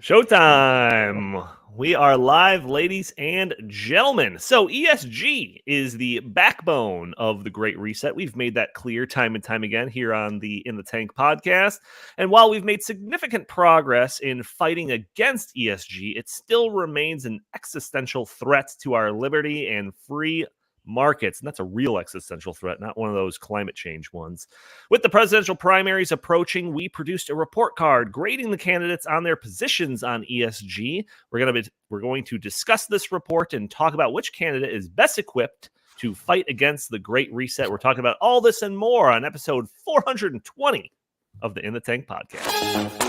Showtime. We are live, ladies and gentlemen. So ESG is the backbone of the Great Reset. We've made that clear time and time again here on the In the Tank podcast. And while we've made significant progress in fighting against ESG, it still remains an existential threat to our liberty and free markets. And that's a real existential threat, not one of those climate change ones. With the presidential primaries approaching, we produced a report card grading the candidates on their positions on ESG. We're going to discuss this report and talk about which candidate is best equipped to fight against the Great Reset. We're talking about all this and more on episode 420 of the In the Tank podcast.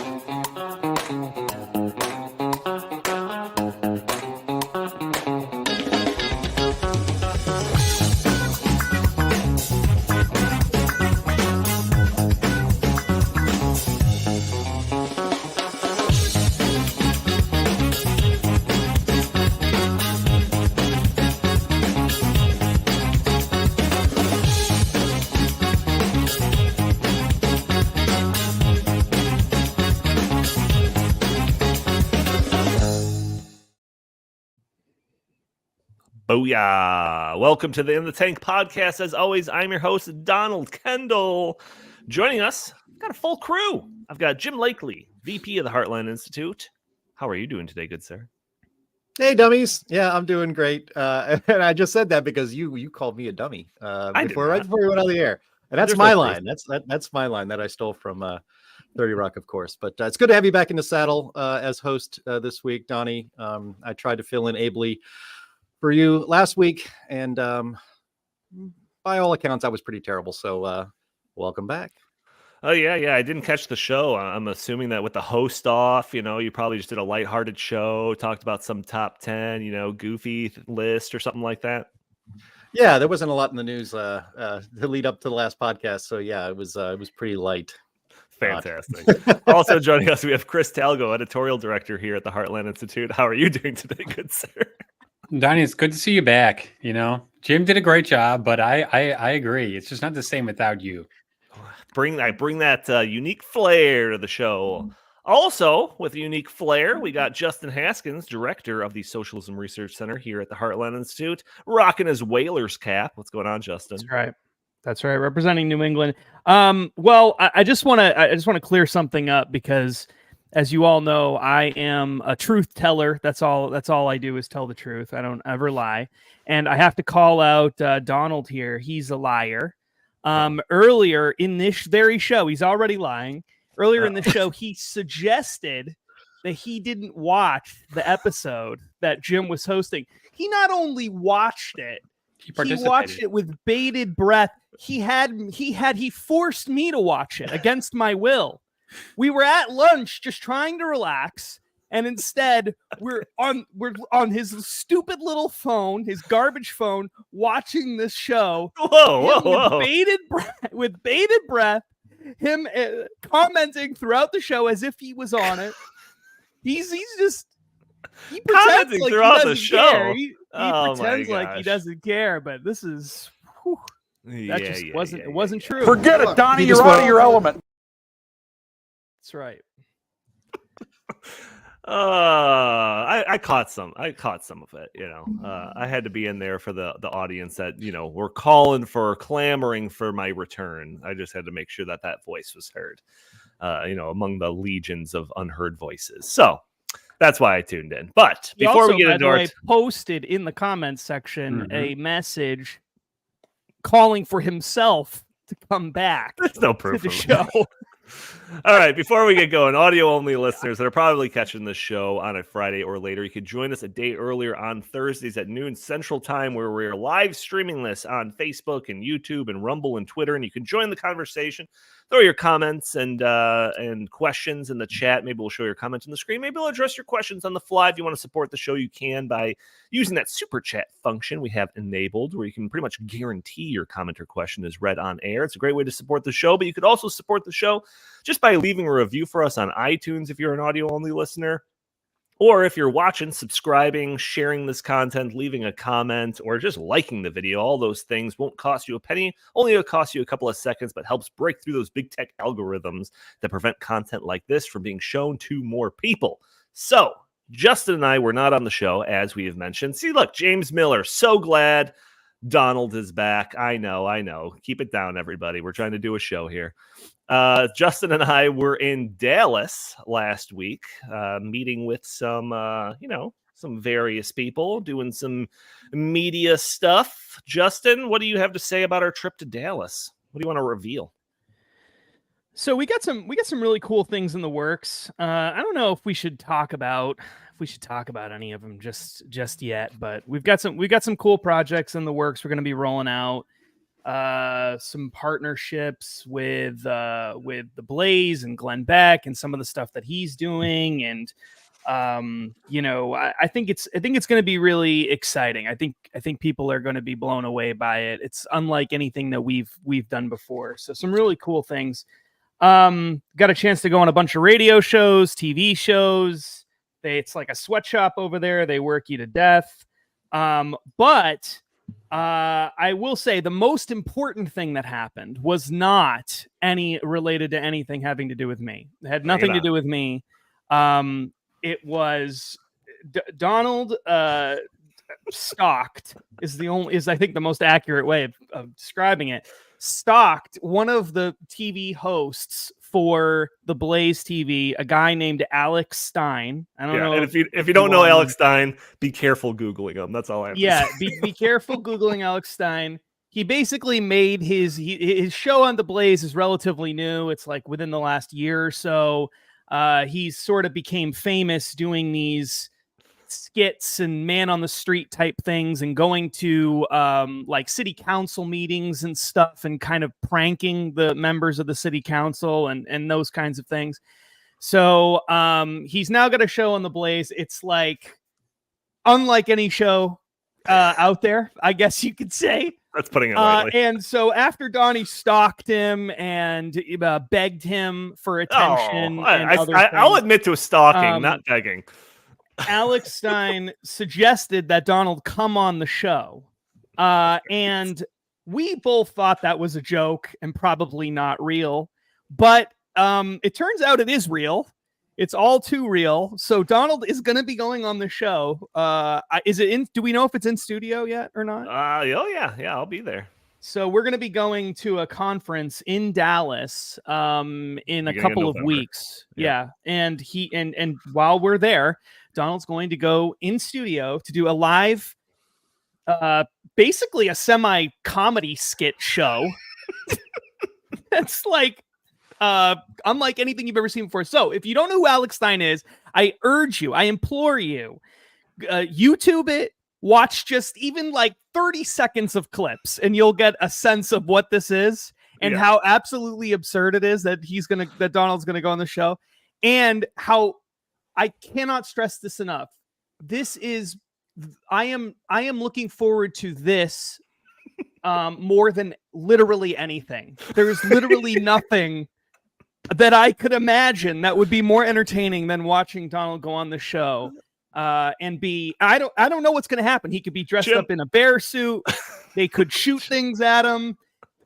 Booyah! Welcome to the In the Tank podcast. As always, I'm your host, Donald Kendal. Joining us, I've got a full crew. I've got Jim Lakely, VP of the Heartland Institute. How are you doing today, good sir? Hey, dummies. Yeah, I'm doing great. And I just said that because you called me a dummy right before we went on the air. And that's my line. That's my line that I stole from 30 Rock, of course. But it's good to have you back in the saddle as host this week, Donnie. I tried to fill in ably for you last week, and by all accounts, I was pretty terrible. So welcome back. Oh, yeah. I didn't catch the show. I'm assuming that with the host off, you probably just did a lighthearted show, talked about some top 10, goofy list or something like that. Yeah, there wasn't a lot in the news to lead up to the last podcast. So, yeah, it was pretty light. Fantastic. Also joining us, we have Chris Talgo, editorial director here at the Heartland Institute. How are you doing today, good sir? Donnie, it's good to see you back. Jim did a great job, but I agree. It's just not the same without you. I bring that unique flair to the show. Also, with a unique flair, we got Justin Haskins, director of the Socialism Research Center here at the Heartland Institute, rocking his Whalers cap. What's going on, Justin? That's right. Representing New England. Well, I just want to clear something up because, as you all know, I am a truth teller. That's all I do is tell the truth. I don't ever lie. And I have to call out Donald here. He's a liar. Earlier in this very show, he's already lying. Earlier in the show, he suggested that he didn't watch the episode that Jim was hosting. He not only watched it, he watched it with bated breath. He forced me to watch it against my will. We were at lunch just trying to relax, and instead we're on his stupid little phone, his garbage phone, watching this show. Whoa. With bated breath, him commenting throughout the show as if he was on it. He pretends like throughout he doesn't the show. Care. He pretends like he doesn't care, but this is wasn't true. Forget it, Donnie. You're out of your element. That's right. I caught some of it. I had to be in there for the audience that were clamoring for my return. I just had to make sure that voice was heard. Among the legions of unheard voices. So that's why I tuned in. But before we get into I posted in the comments section a message calling for himself to come back. There's no proof to the show. All right, before we get going, audio-only listeners that are probably catching this show on a Friday or later, you could join us a day earlier on Thursdays at noon Central Time, where we're live streaming this on Facebook and YouTube and Rumble and Twitter, and you can join the conversation. Throw your comments and questions in the chat. Maybe we'll show your comments on the screen. Maybe we'll address your questions on the fly. If you want to support the show, you can by using that super chat function we have enabled, where you can pretty much guarantee your comment or question is read on air. It's a great way to support the show, but you could also support the show just by leaving a review for us on iTunes if you're an audio-only listener. Or if you're watching, subscribing, sharing this content, leaving a comment, or just liking the video, all those things won't cost you a penny. Only it'll cost you a couple of seconds, but helps break through those big tech algorithms that prevent content like this from being shown to more people. So Justin and I were not on the show, as we have mentioned. See, look, James Miller, so glad Donald is back. I know. Keep it down, everybody. We're trying to do a show here. Justin and I were in Dallas last week, meeting with some, some various people, doing some media stuff. Justin, what do you have to say about our trip to Dallas? What do you want to reveal? So we got some really cool things in the works. I don't know if we should talk about any of them just yet, but we've got some cool projects in the works. We're going to be rolling out some partnerships with the Blaze and Glenn Beck and some of the stuff that he's doing, and I think it's going to be really exciting. I think people are going to be blown away by it. It's unlike anything that we've done before. So some really cool things. Got a chance to go on a bunch of radio shows, TV shows. It's like a sweatshop over there. They work you to death. But I will say the most important thing that happened was not any related to anything having to do with me. It had nothing to do with me. It was Donald stalked is I think the most accurate way of describing it. Stalked one of the TV hosts for the Blaze TV, a guy named Alex Stein. I don't know. And if you don't know Alex Stein, be careful Googling him. That's all I have to say. be careful Googling Alex Stein. He basically made his show on the Blaze is relatively new. It's like within the last year or so. He sort of became famous doing these skits and man on the street type things and going to like city council meetings and stuff and kind of pranking the members of the city council and those kinds of things. So he's now got a show on the Blaze. It's like unlike any show out there, I guess you could say. That's putting it lightly. And so after Donnie stalked him and begged him for attention, I'll admit to stalking, not begging. Alex Stein suggested that Donald come on the show. And we both thought that was a joke and probably not real. But it turns out it is real. It's all too real. So Donald is going to be going on the show. Do we know if it's in studio yet or not? Yeah, I'll be there. So we're going to be going to a conference in Dallas in a couple of weeks. Yeah. And and while we're there, Donald's going to go in studio to do a live, basically a semi-comedy skit show. That's like unlike anything you've ever seen before. So if you don't know who Alex Stein is, I implore you, YouTube it, watch just even like 30 seconds of clips, and you'll get a sense of what this is and how absolutely absurd it is that Donald's gonna go on the show, and how I cannot stress this enough. I am looking forward to this more than literally anything. There's literally nothing that I could imagine that would be more entertaining than watching Donald go on the show. I don't know what's going to happen. He could be dressed up in a bear suit. They could shoot things at him.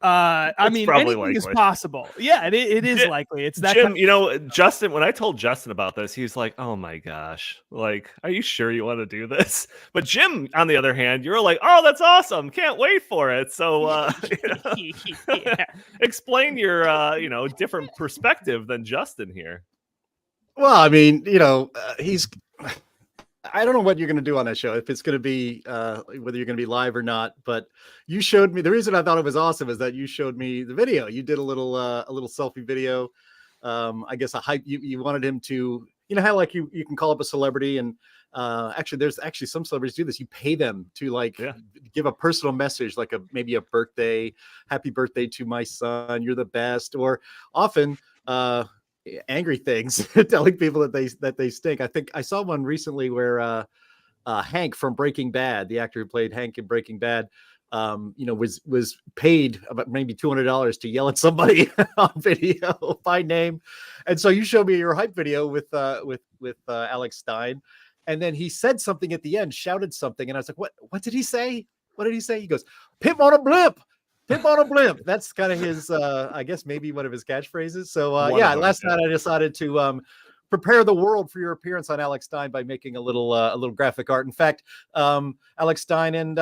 Anything is possible. Yeah, it is likely. It's that. Jim, Justin, when I told Justin about this, he was like, "Oh my gosh, like, are you sure you want to do this?" But Jim, on the other hand, you're like, "Oh, that's awesome. Can't wait for it." So, explain your, different perspective than Justin here. Well, I mean, I don't know what you're going to do on that show, if it's going to be whether you're going to be live or not. But you showed me, the reason I thought it was awesome is that you showed me the video. You did a little selfie video. I guess a hype. You wanted him to, how like you can call up a celebrity, and there's some celebrities do this. You pay them to give a personal message, like maybe a birthday, happy birthday to my son, you're the best, or often angry things, telling people that they stink. I think I saw one recently where Hank from Breaking Bad, the actor who played Hank in Breaking Bad, was paid about maybe $200 to yell at somebody on video by name. And so you showed me your hype video with Alex Stein, and then he said something at the end, shouted something, and I was like, what did he say? What did he say? He goes, "Pimp on a blimp. Pimp on a blimp." That's kind of his, I guess maybe one of his catchphrases. So last night I decided to prepare the world for your appearance on Alex Stein by making a little graphic art. In fact, Alex Stein and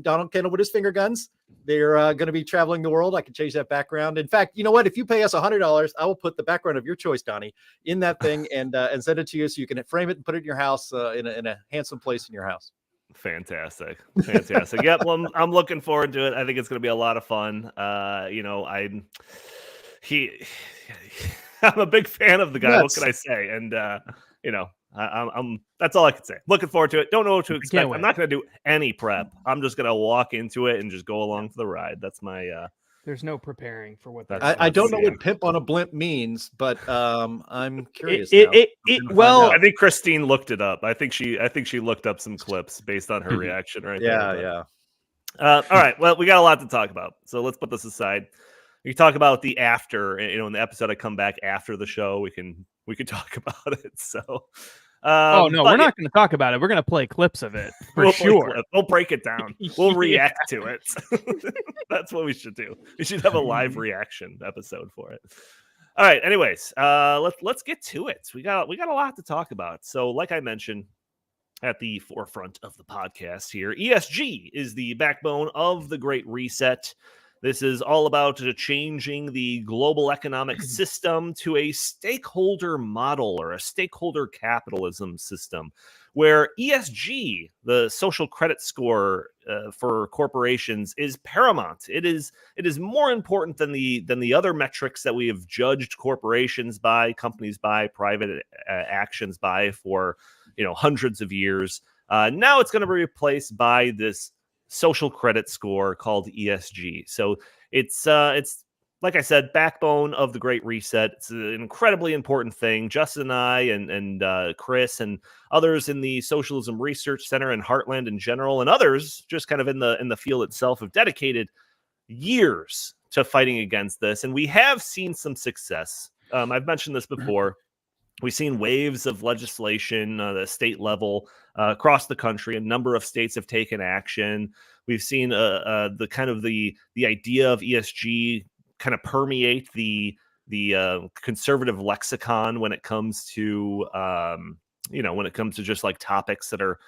Donald Kendal with his finger guns, they're going to be traveling the world. I can change that background. In fact, you know what? If you pay us $100, I will put the background of your choice, Donnie, in that thing and send it to you so you can frame it and put it in your house in a handsome place in your house. Fantastic. Yep. Well, I'm looking forward to it. I think it's going to be a lot of fun. I'm a big fan of the guy. What can I say? And I'm that's all I can say. Looking forward to it. Don't know what to expect. I'm not going to do any prep. I'm just going to walk into it and just go along for the ride. That's my There's no preparing for what that. I don't know what pimp on a blimp means, but I'm curious. I think Christine looked it up. I think she looked up some clips based on her reaction there. Yeah. All right. Well, we got a lot to talk about, so let's put this aside. We can talk about the after. In the episode I come back after the show, we can talk about it. So. We're not going to talk about it. We're going to play clips of it for sure. We'll break it down. We'll react to it. That's what we should do. We should have a live reaction episode for it. All right. Anyways, let's get to it. We got a lot to talk about. So, like I mentioned at the forefront of the podcast here, ESG is the backbone of the Great Reset. This is all about changing the global economic system to a stakeholder model or a stakeholder capitalism system where ESG, the social credit score for corporations, is paramount. It is more important than the other metrics that we have judged corporations by, companies by, private actions by for hundreds of years. Now it's going to be replaced by this social credit score called ESG. So it's like I said, backbone of the Great Reset. It's an incredibly important thing. Justin and I and Chris and others in the Socialism Research Center and Heartland in general, and others just kind of in the field itself, have dedicated years to fighting against this, and we have seen some success. I've mentioned this before. We've seen waves of legislation at the state level across the country. A number of states have taken action. We've seen the idea of ESG kind of permeate the conservative lexicon when it comes to just like topics that are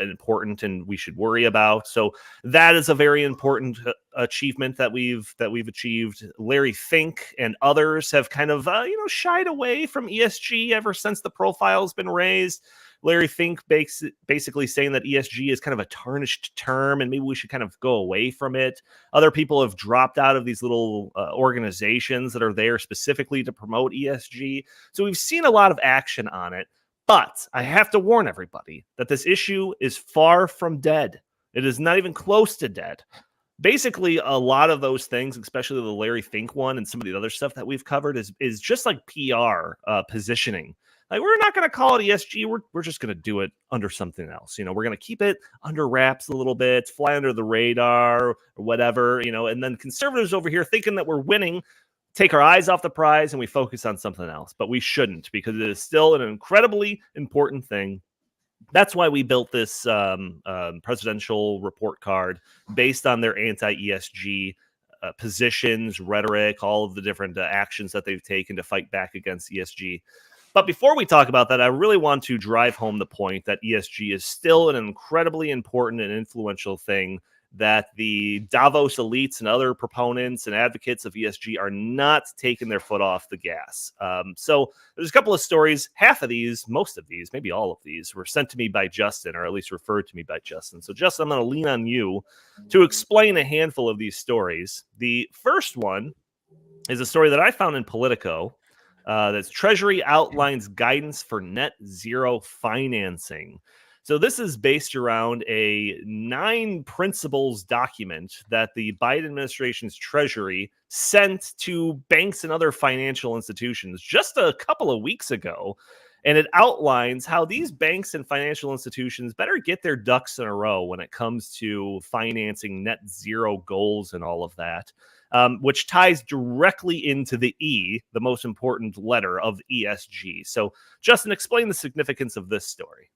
important and we should worry about. So that is a very important achievement that we've achieved. Larry Fink and others have kind of shied away from ESG ever since the profile's been raised. Larry Fink basically saying that ESG is kind of a tarnished term and maybe we should kind of go away from it. Other people have dropped out of these little organizations that are there specifically to promote ESG. So we've seen a lot of action on it. But I have to warn everybody that this issue is far from dead. It is not even close to dead. Basically, a lot of those things, especially the Larry Fink one and some of the other stuff that we've covered, is just like PR positioning. Like, we're not going to call it ESG. We're just going to do it under something else. We're going to keep it under wraps a little bit, fly under the radar or whatever, and then conservatives over here thinking that we're winning, take our eyes off the prize and we focus on something else. But we shouldn't, because it is still an incredibly important thing. That's why we built this presidential report card based on their anti-ESG positions, rhetoric, all of the different actions that they've taken to fight back against ESG. But before we talk about that, I really want to drive home the point that ESG is still an incredibly important and influential thing that the Davos elites and other proponents and advocates of ESG are not taking their foot off the gas. So there's a couple of stories. Most of these, maybe all of these, were sent to me by Justin, or at least referred to me by Justin. So Justin, I'm going to lean on you to explain a handful of these stories. The first one is a story that I found in Politico. That's Treasury outlines guidance for net zero financing. So this is based around a 9 principles document that the Biden administration's Treasury sent to banks and other financial institutions just a couple of weeks ago. And it outlines how these banks and financial institutions better get their ducks in a row when it comes to financing net zero goals and all of that. Which ties directly into the E, the most important letter of ESG. So, Justin, explain the significance of this story.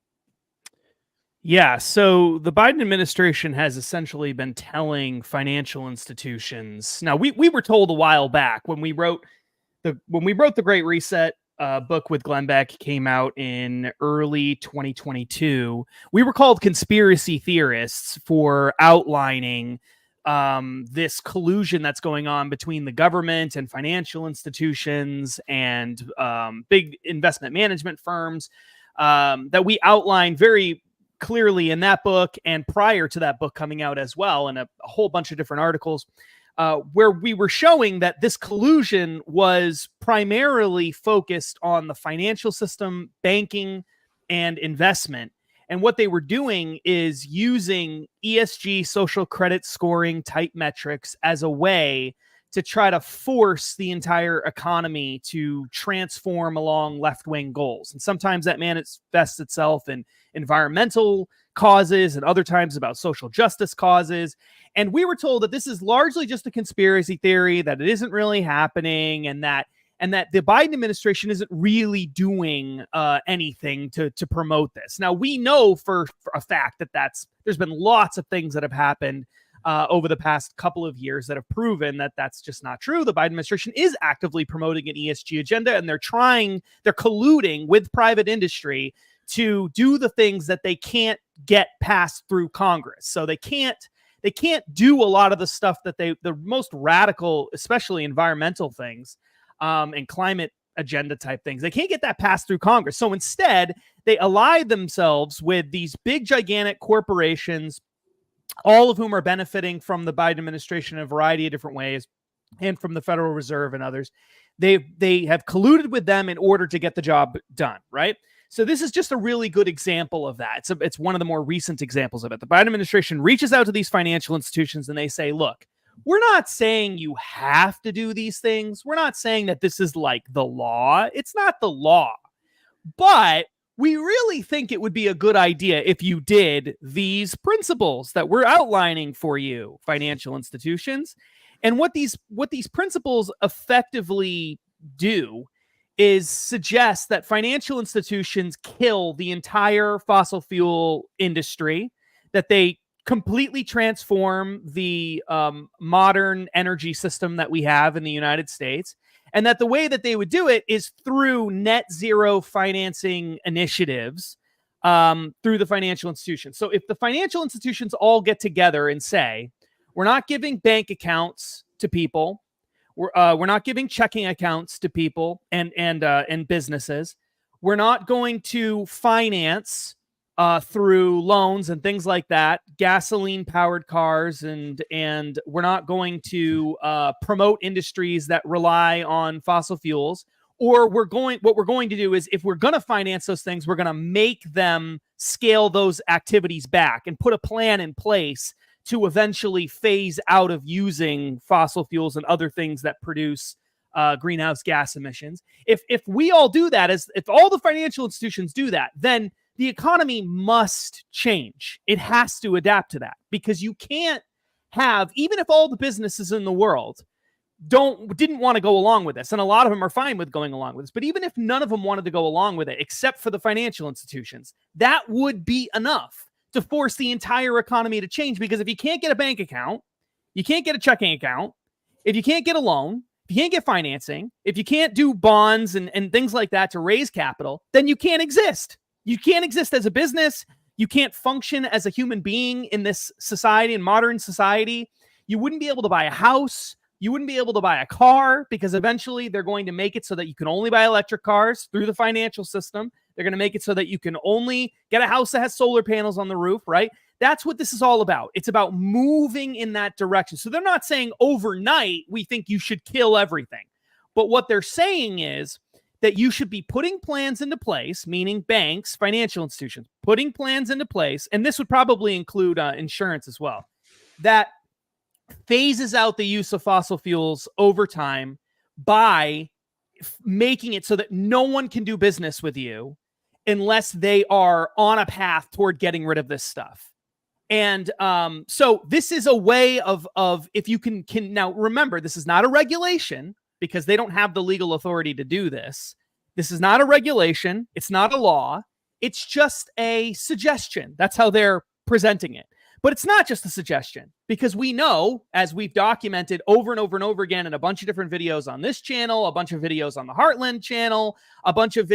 Yeah, so the Biden administration has essentially been telling financial institutions. Now, we were told a while back when we wrote the Great Reset book with Glenn Beck came out in early 2022. We were called conspiracy theorists for outlining this collusion that's going on between the government and financial institutions and big investment management firms that we outlined very clearly in that book and prior to that book coming out as well, and a whole bunch of different articles where we were showing that this collusion was primarily focused on the financial system, banking, and investment. And what they were doing is using ESG social credit scoring type metrics as a way to try to force the entire economy to transform along left-wing goals. And sometimes that manifests itself in environmental causes and other times about social justice causes. And we were told that this is largely just a conspiracy theory, that it isn't really happening, and that the Biden administration isn't really doing anything to promote this. Now, we know for a fact that there's been lots of things that have happened over the past couple of years that have proven that that's just not true. The Biden administration is actively promoting an ESG agenda, and they're colluding with private industry to do the things that they can't get passed through Congress. So they can't do a lot of the stuff that the most radical, especially environmental things and climate agenda type things. They can't get that passed through Congress. So instead, they allied themselves with these big, gigantic corporations, all of whom are benefiting from the Biden administration in a variety of different ways, and from the Federal Reserve and others. They have colluded with them in order to get the job done, right? So this is just a really good example of that. It's one of the more recent examples of it. The Biden administration reaches out to these financial institutions and they say, look, we're not saying you have to do these things. We're not saying that this is like the law. It's not the law. But we really think it would be a good idea if you did these principles that we're outlining for you, financial institutions. And what these principles effectively do is suggest that financial institutions kill the entire fossil fuel industry, that they completely transform the modern energy system that we have in the United States, and that the way that they would do it is through net zero financing initiatives through the financial institutions. So if the financial institutions all get together and say, we're not giving bank accounts to people, we're not giving checking accounts to people and businesses, we're not going to finance through loans and things like that, gasoline-powered cars, and we're not going to promote industries that rely on fossil fuels. Or what we're going to do is, if we're going to finance those things, we're going to make them scale those activities back and put a plan in place to eventually phase out of using fossil fuels and other things that produce greenhouse gas emissions. If we all do that, if all the financial institutions do that, then the economy must change. It has to adapt to that, because you can't have, even if all the businesses in the world didn't want to go along with this, and a lot of them are fine with going along with this, but even if none of them wanted to go along with it, except for the financial institutions, that would be enough to force the entire economy to change. Because if you can't get a bank account, you can't get a checking account, if you can't get a loan, if you can't get financing, if you can't do bonds and things like that to raise capital, then you can't exist. You can't exist as a business. You can't function as a human being in this society, in modern society. You wouldn't be able to buy a house. You wouldn't be able to buy a car, because eventually they're going to make it so that you can only buy electric cars through the financial system. They're going to make it so that you can only get a house that has solar panels on the roof, right? That's what this is all about. It's about moving in that direction. So they're not saying overnight, we think you should kill everything. But what they're saying is that you should be putting plans into place, meaning banks, financial institutions, putting plans into place, and this would probably include insurance as well, that phases out the use of fossil fuels over time by making it so that no one can do business with you unless they are on a path toward getting rid of this stuff. And so this is a way of if you can now remember, this is not a regulation, because they don't have the legal authority to do this. This is not a regulation. It's not a law. It's just a suggestion. That's how they're presenting it. But it's not just a suggestion, because we know, as we've documented over and over and over again in a bunch of different videos on this channel, a bunch of videos on the Heartland channel, a bunch of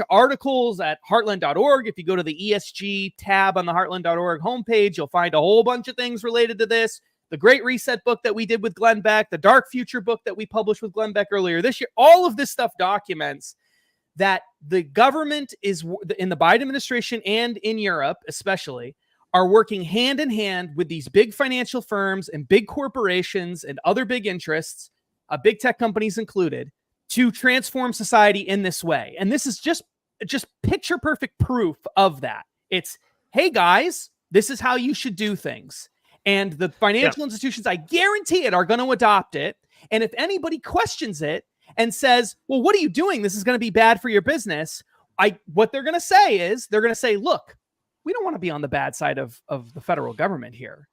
articles at heartland.org. If you go to the ESG tab on the heartland.org homepage, you'll find a whole bunch of things related to this. The Great Reset book that we did with Glenn Beck, the Dark Future book that we published with Glenn Beck earlier this year, all of this stuff documents that the government is, in the Biden administration and in Europe especially, are working hand in hand with these big financial firms and big corporations and other big interests, big tech companies included, to transform society in this way. And this is just picture perfect proof of that. It's, hey guys, this is how you should do things. And the financial institutions, I guarantee it, are going to adopt it. And if anybody questions it and says, well, what are you doing? This is going to be bad for your business. What they're going to say is, they're going to say, look, we don't want to be on the bad side of the federal government here.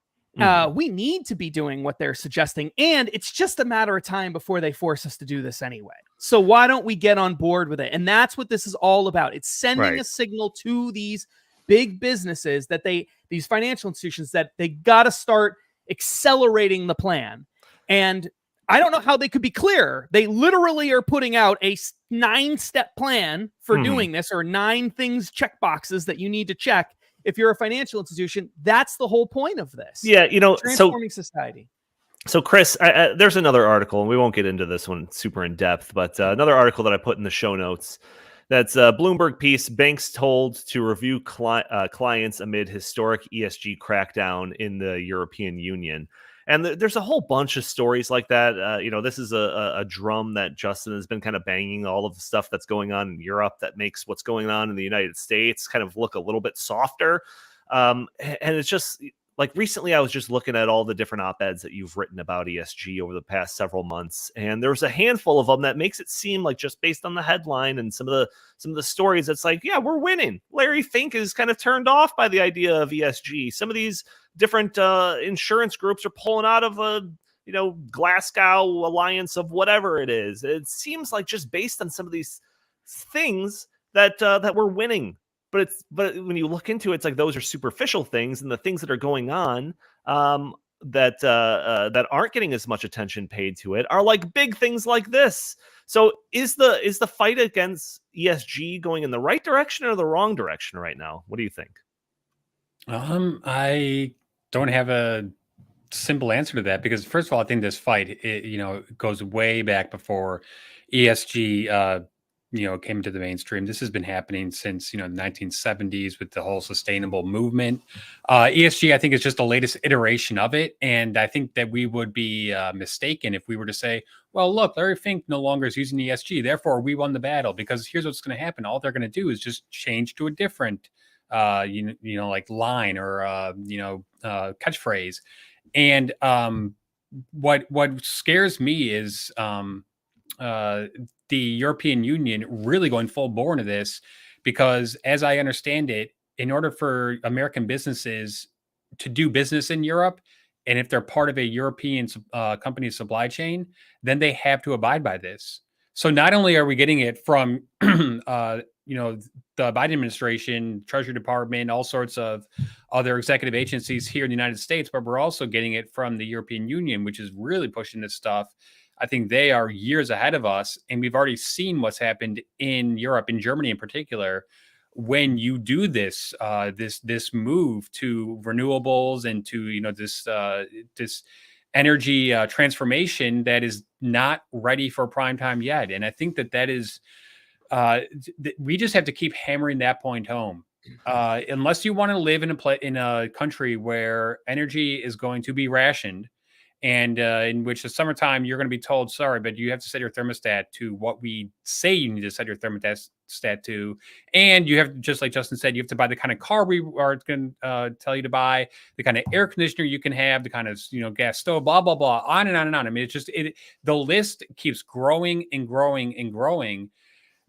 We need to be doing what they're suggesting. And it's just a matter of time before they force us to do this anyway. So why don't we get on board with it? And that's what this is all about. It's sending a signal to these big businesses that these financial institutions, that they got to start accelerating the plan. And I don't know how they could be clearer. They literally are putting out a 9-step plan for doing this, or 9 things, check boxes that you need to check if you're a financial institution. That's the whole point of this. Yeah, transforming society. So, Chris, there's another article, and we won't get into this one super in depth, but another article that I put in the show notes. That's a Bloomberg piece. Banks told to review clients amid historic ESG crackdown in the European Union. And there's a whole bunch of stories like that. This is a drum that Justin has been kind of banging, all of the stuff that's going on in Europe that makes what's going on in the United States kind of look a little bit softer. And it's just like, recently I was just looking at all the different op-eds that you've written about ESG over the past several months. And there's a handful of them that makes it seem like, just based on the headline and some of the stories, it's like, yeah, we're winning. Larry Fink is kind of turned off by the idea of ESG. Some of these different insurance groups are pulling out of Glasgow alliance of whatever it is. It seems like, just based on some of these things, that we're winning. But when you look into it, it's like those are superficial things, and the things that are going on that aren't getting as much attention paid to it are like big things like this. So is the fight against ESG going in the right direction or the wrong direction right now? What do you think? I don't have a simple answer to that, because first of all, I think this fight, goes way back before ESG, came into the mainstream. This has been happening since, the 1970s with the whole sustainable movement. ESG, I think, is just the latest iteration of it. And I think that we would be mistaken if we were to say, well, look, Larry Fink no longer is using ESG, therefore we won the battle, because here's what's going to happen. All they're going to do is just change to a different, like line or, catchphrase. And what scares me is the European Union really going full bore into this, because as I understand it, in order for American businesses to do business in Europe, and if they're part of a European company's supply chain, then they have to abide by this. So not only are we getting it from, the Biden administration, Treasury Department, all sorts of other executive agencies here in the United States, but we're also getting it from the European Union, which is really pushing this stuff. I think they are years ahead of us, and we've already seen what's happened in Europe, in Germany in particular, when you do this this move to renewables and to this energy transformation that is not ready for prime time yet. And I think that is we just have to keep hammering that point home. Unless you want to live in a country where energy is going to be rationed, and in which the summertime you're going to be told, sorry, but you have to set your thermostat to what we say you need to set your thermostat to. And you have, just like Justin said, you have to buy the kind of car we are going to tell you to buy, the kind of air conditioner you can have, the kind of gas stove, blah, blah, blah, on and on and on. I mean, it's just, the list keeps growing and growing and growing.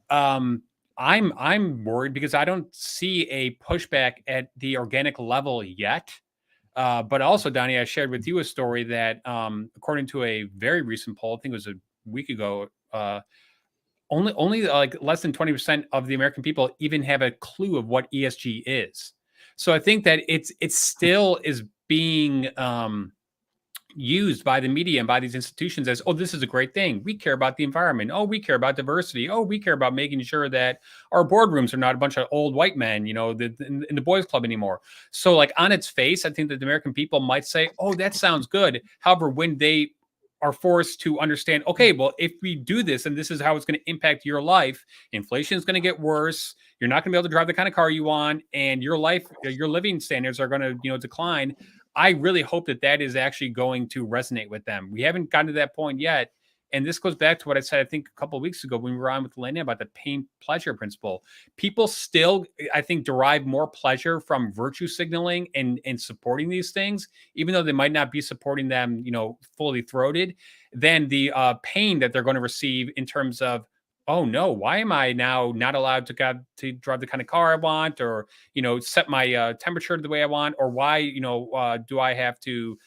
I'm worried because I don't see a pushback at the organic level yet. But also, Donnie, I shared with you a story that, according to a very recent poll, I think it was a week ago, only like less than 20% of the American people even have a clue of what ESG is. So I think that it still is being used by the media and by these institutions as, oh, this is a great thing. We care about the environment. Oh, we care about diversity. Oh, we care about making sure that our boardrooms are not a bunch of old white men, in the boys club anymore. So like on its face, I think that the American people might say, oh, that sounds good. However, when they are forced to understand, okay, well, if we do this and this is how it's going to impact your life, inflation is going to get worse. You're not going to be able to drive the kind of car you want, and your living standards are going to, decline. I really hope that is actually going to resonate with them. We haven't gotten to that point yet. And this goes back to what I said, I think a couple of weeks ago when we were on with Elena about the pain pleasure principle. People still, I think, derive more pleasure from virtue signaling and supporting these things, even though they might not be supporting them, fully throated, than the pain that they're going to receive in terms of, oh no, why am I now not allowed to drive the kind of car I want, or, set my temperature the way I want, or why, do I have to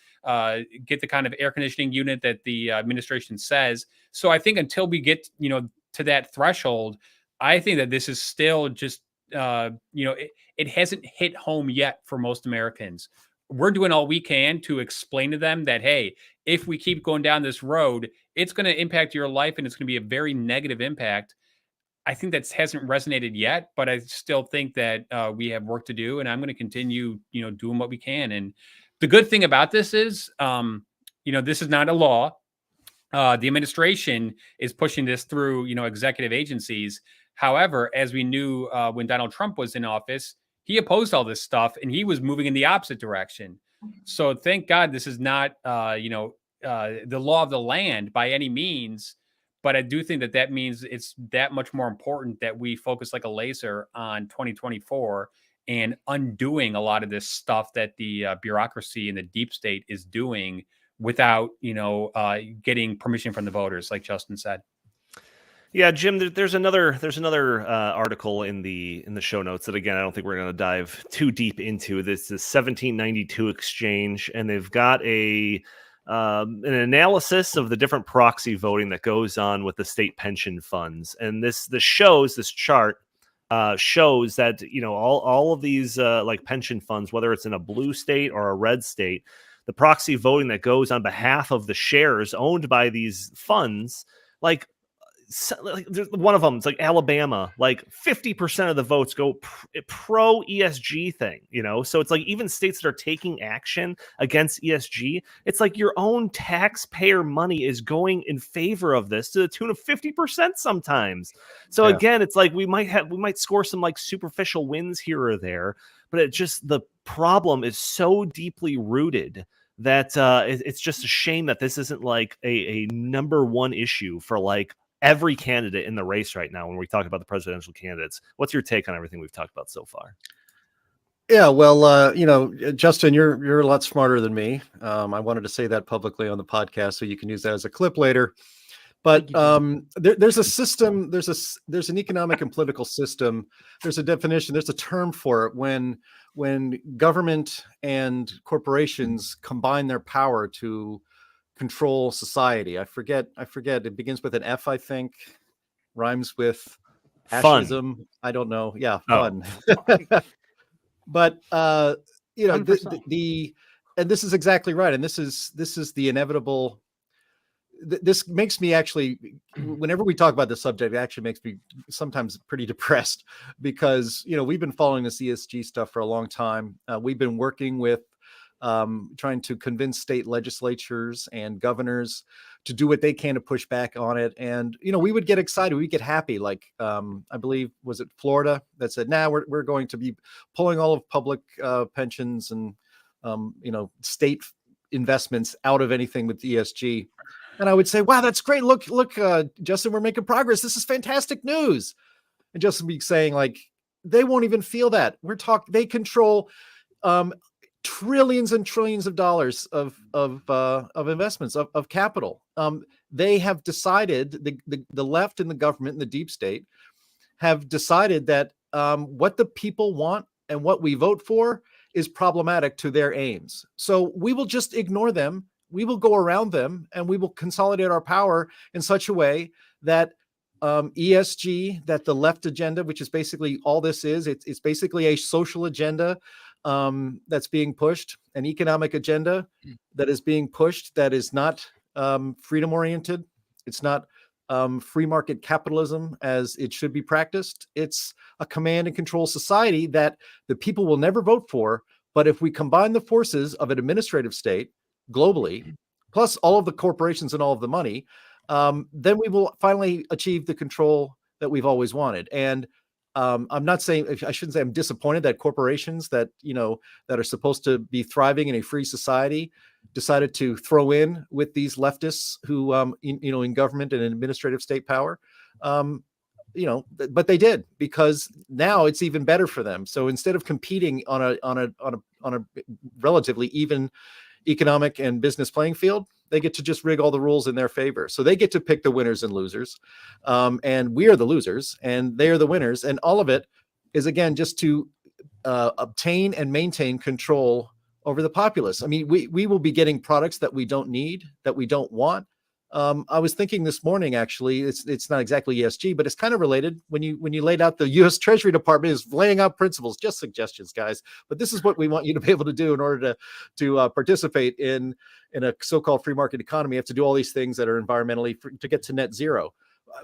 get the kind of air conditioning unit that the administration says. So I think until we get, to that threshold, I think that this is still just, it hasn't hit home yet for most Americans. We're doing all we can to explain to them that, hey, if we keep going down this road, it's going to impact your life and it's going to be a very negative impact. I think that hasn't resonated yet, but I still think that we have work to do, and I'm going to continue, doing what we can. And the good thing about this is, this is not a law. The administration is pushing this through, executive agencies. However, as we knew when Donald Trump was in office, he opposed all this stuff and he was moving in the opposite direction. So thank God this is not, the law of the land by any means. But I do think that means it's that much more important that we focus like a laser on 2024 and undoing a lot of this stuff that the bureaucracy and the deep state is doing without, getting permission from the voters, like Justin said. Yeah, Jim, there's another article in the show notes that, again, I don't think we're going to dive too deep into. This is 1792 exchange, and they've got an analysis of the different proxy voting that goes on with the state pension funds. And this chart shows that, all of these like pension funds, whether it's in a blue state or a red state, the proxy voting that goes on behalf of the shares owned by these funds, like one of them, it's like Alabama, like 50% of the votes go pro ESG thing, so it's like even states that are taking action against ESG, it's like your own taxpayer money is going in favor of this to the tune of 50% sometimes. So again, it's like we might score some like superficial wins here or there, but it just, the problem is so deeply rooted that it's just a shame that this isn't like a number one issue for like every candidate in the race right now when we talk about the presidential candidates. What's your take on everything we've talked about so far? Yeah, well, Justin, you're a lot smarter than me. I wanted to say that publicly on the podcast so you can use that as a clip later. But there's a system, there's an economic and political system. There's a definition, there's a term for it when government and corporations combine their power to control society. I forget. It begins with an F, I think. Rhymes with fascism. Fun. I don't know. Yeah, fun. But and this is exactly right. And this is the inevitable. This makes me actually, whenever we talk about this subject, it actually makes me sometimes pretty depressed because we've been following this ESG stuff for a long time. We've been working with trying to convince state legislatures and governors to do what they can to push back on it. And, we would get excited. We'd get happy. Like, I believe, was it Florida that said, we're going to be pulling all of public pensions and, state investments out of anything with ESG. And I would say, wow, that's great. Look, Justin, we're making progress. This is fantastic news. And Justin would be saying, like, they won't even feel that. They control, trillions and trillions of dollars of investments of capital. They have decided, the left and the government and the deep state have decided that what the people want and what we vote for is problematic to their aims. So we will just ignore them. We will go around them and we will consolidate our power in such a way that ESG, that the left agenda, which is basically all this is, it's basically a social agenda that's being pushed, an economic agenda that is being pushed that is not freedom oriented. It's not free market capitalism as it should be practiced. It's a command and control society that the people will never vote for. But if we combine the forces of an administrative state globally, plus all of the corporations and all of the money, then we will finally achieve the control that we've always wanted. And I'm not saying, I shouldn't say I'm disappointed that corporations that, that are supposed to be thriving in a free society decided to throw in with these leftists who, in government and administrative state power, but they did, because now it's even better for them. So instead of competing on a relatively even economic and business playing field, they get to just rig all the rules in their favor. So they get to pick the winners and losers. And we are the losers and they are the winners. And all of it is, again, just to obtain and maintain control over the populace. I mean, we will be getting products that we don't need, that we don't want. I was thinking this morning, actually, it's not exactly ESG, but it's kind of related. When you laid out, the U.S. Treasury Department is laying out principles, just suggestions, guys. But this is what we want you to be able to do in order to participate in a so-called free market economy. You have to do all these things that are environmentally to get to net zero.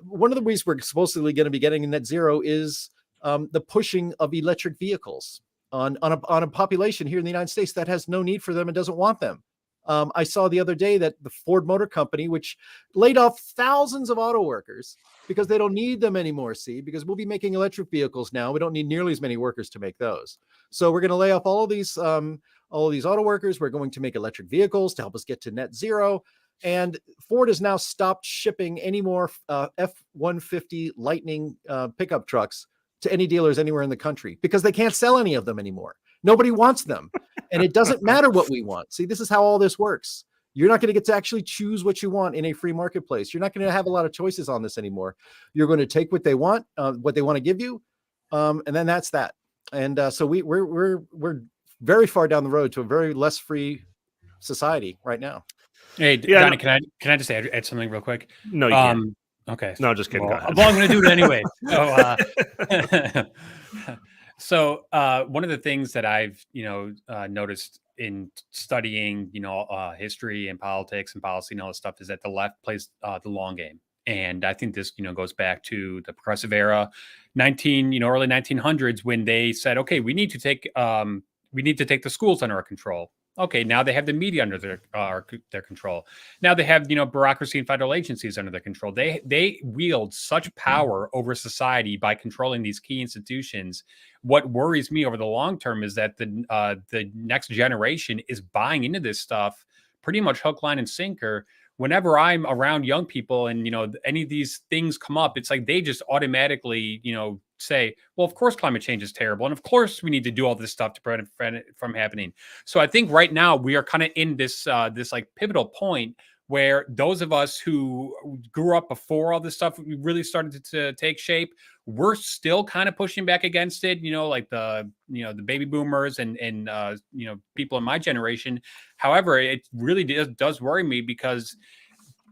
One of the ways we're supposedly going to be getting net zero is the pushing of electric vehicles on a population here in the United States that has no need for them and doesn't want them. I saw the other day that the Ford Motor Company, which laid off thousands of auto workers because they don't need them anymore, because we'll be making electric vehicles now. We don't need nearly as many workers to make those. So we're going to lay off all of these auto workers. We're going to make electric vehicles to help us get to net zero. And Ford has now stopped shipping any more F-150 Lightning pickup trucks to any dealers anywhere in the country because they can't sell any of them anymore. Nobody wants them. And it doesn't matter what we want. See, this is how all this works. You're not going to get to actually choose what you want in a free marketplace. You're not going to have a lot of choices on this anymore. You're going to take what they want to give you. And then that's that. And so we're very far down the road to a very less free society right now. Hey, Donnie, can I just add something real quick? No, you can't. Okay. No, just kidding. Well, I'm going to do it anyway. So one of the things that I've, noticed in studying, history and politics and policy and all this stuff is that the left plays the long game. And I think this, goes back to the progressive era, early 1900s, when they said, okay, we need to take the schools under our control. Okay, now they have the media under their control. Now they have, bureaucracy and federal agencies under their control. They wield such power over society by controlling these key institutions. What worries me over the long term is that the next generation is buying into this stuff pretty much hook, line, and sinker. Whenever I'm around young people and, any of these things come up, it's like they just automatically, say, well, of course, climate change is terrible. And of course, we need to do all this stuff to prevent it from happening. So I think right now we are kind of in this like pivotal point where those of us who grew up before all this stuff really started to take shape, we're still kind of pushing back against it, like the baby boomers and people in my generation. However, it really does worry me because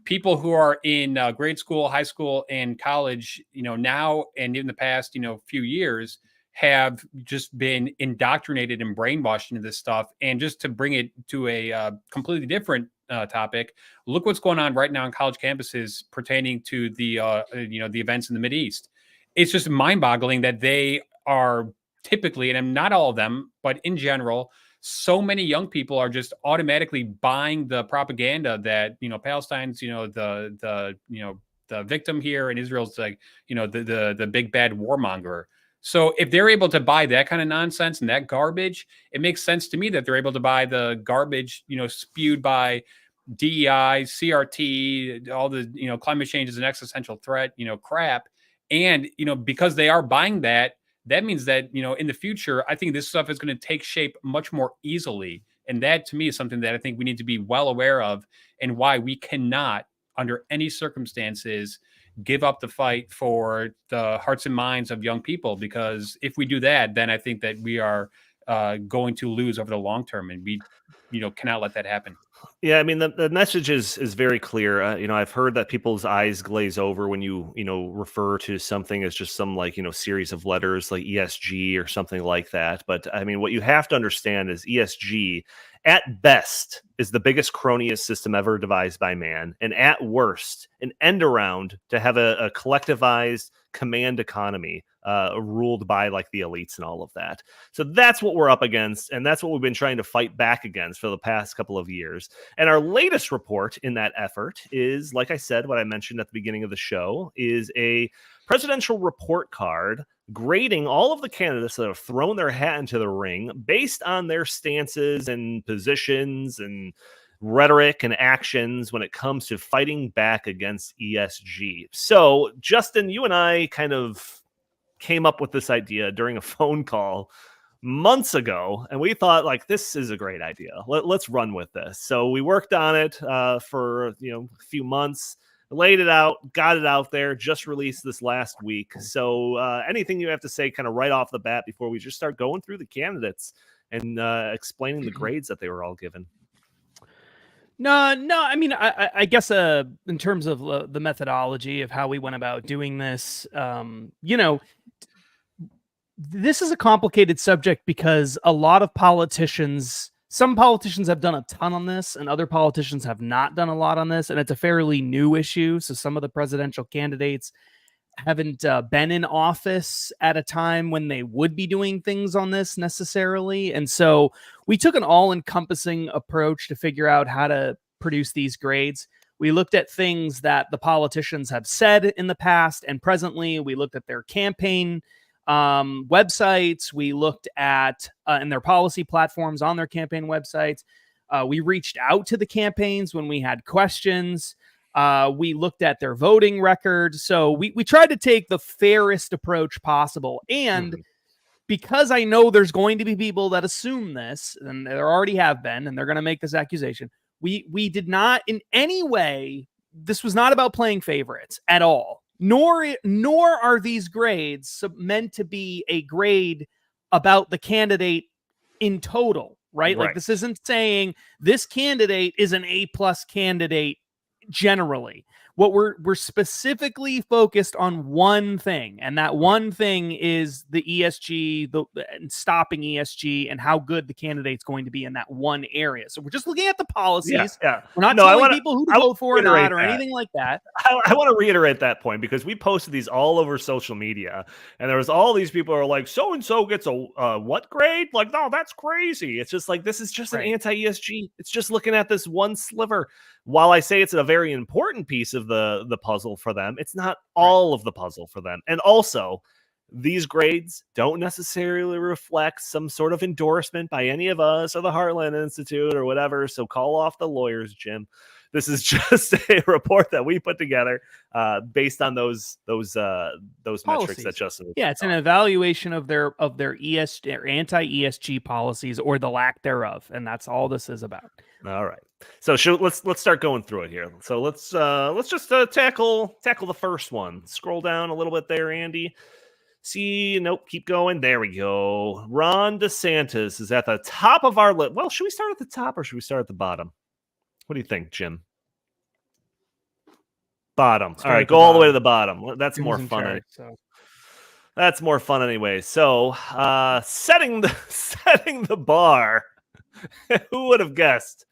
people who are in grade school, high school, and college, now and in the past, few years have just been indoctrinated and brainwashed into this stuff. And just to bring it to a completely different topic, look what's going on right now on college campuses pertaining to the events in the Mideast. It's just mind-boggling that they are typically, and not all of them, but in general, so many young people are just automatically buying the propaganda that Palestine's the victim here, and Israel's like the big bad warmonger. So if they're able to buy that kind of nonsense and that garbage, it makes sense to me that they're able to buy the garbage spewed by DEI, CRT, all the climate change is an existential threat crap, and because they are buying that. That means that, in the future, I think this stuff is going to take shape much more easily. And that, to me, is something that I think we need to be well aware of, and why we cannot, under any circumstances, give up the fight for the hearts and minds of young people. Because if we do that, then I think that we are going to lose over the long term, and we cannot let that happen. Yeah, I mean the message is very clear. I've heard that people's eyes glaze over when you refer to something as just some series of letters like ESG or something like that. But I mean, what you have to understand is ESG at best is the biggest cronyist system ever devised by man, and at worst, an end around to have a collectivized command economy ruled by like the elites and all of that. So that's what we're up against, and that's what we've been trying to fight back against for the past couple of years. And our latest report in that effort is, like I said, what I mentioned at the beginning of the show, is a presidential report card grading all of the candidates that have thrown their hat into the ring based on their stances and positions and rhetoric and actions when it comes to fighting back against ESG. So, Justin, you and I kind of came up with this idea during a phone call months ago, and we thought, like, this is a great idea. Let's run with this. So we worked on it for a few months, laid it out, got it out there, just released this last week. So anything you have to say kind of right off the bat before we just start going through the candidates and explaining the grades that they were all given? No. I mean, I guess in terms of the methodology of how we went about doing this, this is a complicated subject because a lot of some politicians have done a ton on this and other politicians have not done a lot on this. And it's a fairly new issue. So some of the presidential candidates haven't been in office at a time when they would be doing things on this necessarily. And so we took an all-encompassing approach to figure out how to produce these grades. We looked at things that the politicians have said in the past and presently. We looked at their campaign websites. We looked at and their policy platforms on their campaign websites. We reached out to the campaigns when we had questions. We looked at their voting records. So we tried to take the fairest approach possible. And because I know there's going to be people that assume this, and there already have been, and they're going to make this accusation, we did not in any way, this was not about playing favorites at all. Nor are these grades meant to be a grade about the candidate in total, right? Like, this isn't saying this candidate is an A+ candidate generally. What we're specifically focused on one thing, and that one thing is the ESG, and stopping ESG, and how good the candidate's going to be in that one area. So we're just looking at the policies. Yeah. We're not telling people who to vote for or not, or anything like that. I want to reiterate that point because we posted these all over social media, and there was all these people who are like, so and so gets a what grade? Like, no, that's crazy. It's just like, this is just an anti-ESG. It's just looking at this one sliver. While I say it's a very important piece of the puzzle for them, it's not all of the puzzle for them. And also, these grades don't necessarily reflect some sort of endorsement by any of us or the Heartland Institute or whatever. So call off the lawyers, Jim. This is just a report that we put together based on those metrics that Justin. Yeah, it's an evaluation of their ESG or anti-ESG policies or the lack thereof, and that's all this is about. All right. So let's start going through it here. So let's just tackle the first one. Scroll down a little bit there, Andy. See, nope, keep going. There we go. Ron DeSantis is at the top of our list. Well, should we start at the top or should we start at the bottom? What do you think, Jim? Bottom. All right, go all the way to the bottom. That's more fun. That's more fun anyway. So, setting the bar. Who would have guessed?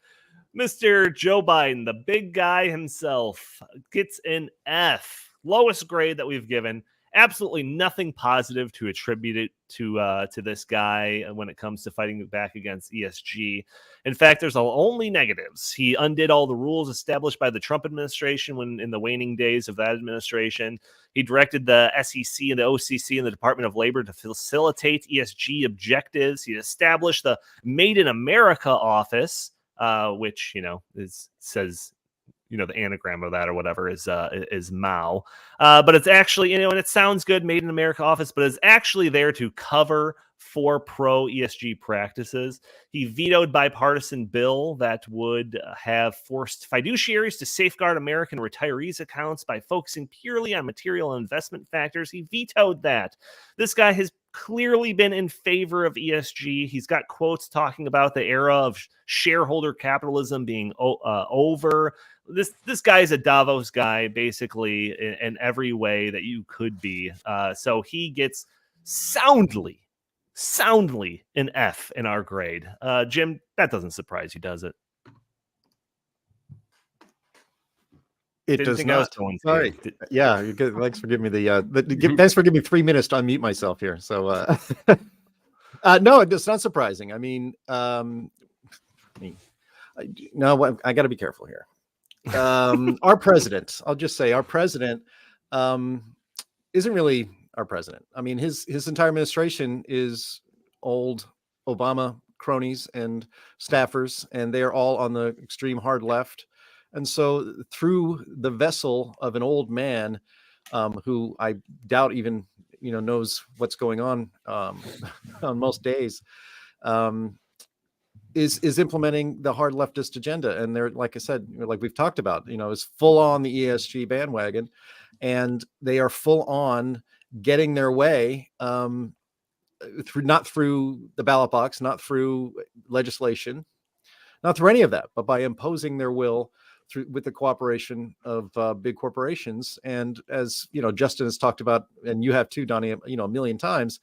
Mr. Joe Biden, the big guy himself, gets an F. Lowest grade that we've given. Absolutely nothing positive to attribute it to this guy when it comes to fighting back against ESG. In fact, there's only negatives. He undid all the rules established by the Trump administration when in the waning days of that administration. He directed the SEC and the OCC and the Department of Labor to facilitate ESG objectives. He established the Made in America office, which says the anagram of that or whatever is Mao. But it's actually, and it sounds good, Made in America office, but it's actually there to cover for pro ESG practices. He vetoed bipartisan bill that would have forced fiduciaries to safeguard American retirees' accounts by focusing purely on material investment factors. He vetoed that. This guy has clearly been in favor of ESG. He's got quotes talking about the era of shareholder capitalism being over. This guy is a Davos guy, basically, in every way that you could be. So he gets soundly an F in our grade. Jim, that doesn't surprise you, does it? It does not. Sorry. Yeah, you're good. Thanks for giving me thanks for giving me 3 minutes to unmute myself here. So, no, it's not surprising. I mean, no, I got to be careful here. Our president, I'll just say, our president isn't really our president. I mean, his entire administration is old Obama cronies and staffers, and they are all on the extreme hard left. And so through the vessel of an old man who I doubt even, knows what's going on most days, is implementing the hard leftist agenda. And they're, like I said, like we've talked about, is full on the ESG bandwagon, and they are full on getting their way not through the ballot box, not through legislation, not through any of that, but by imposing their will with the cooperation of big corporations. And as Justin has talked about, and you have too, Donnie, a million times,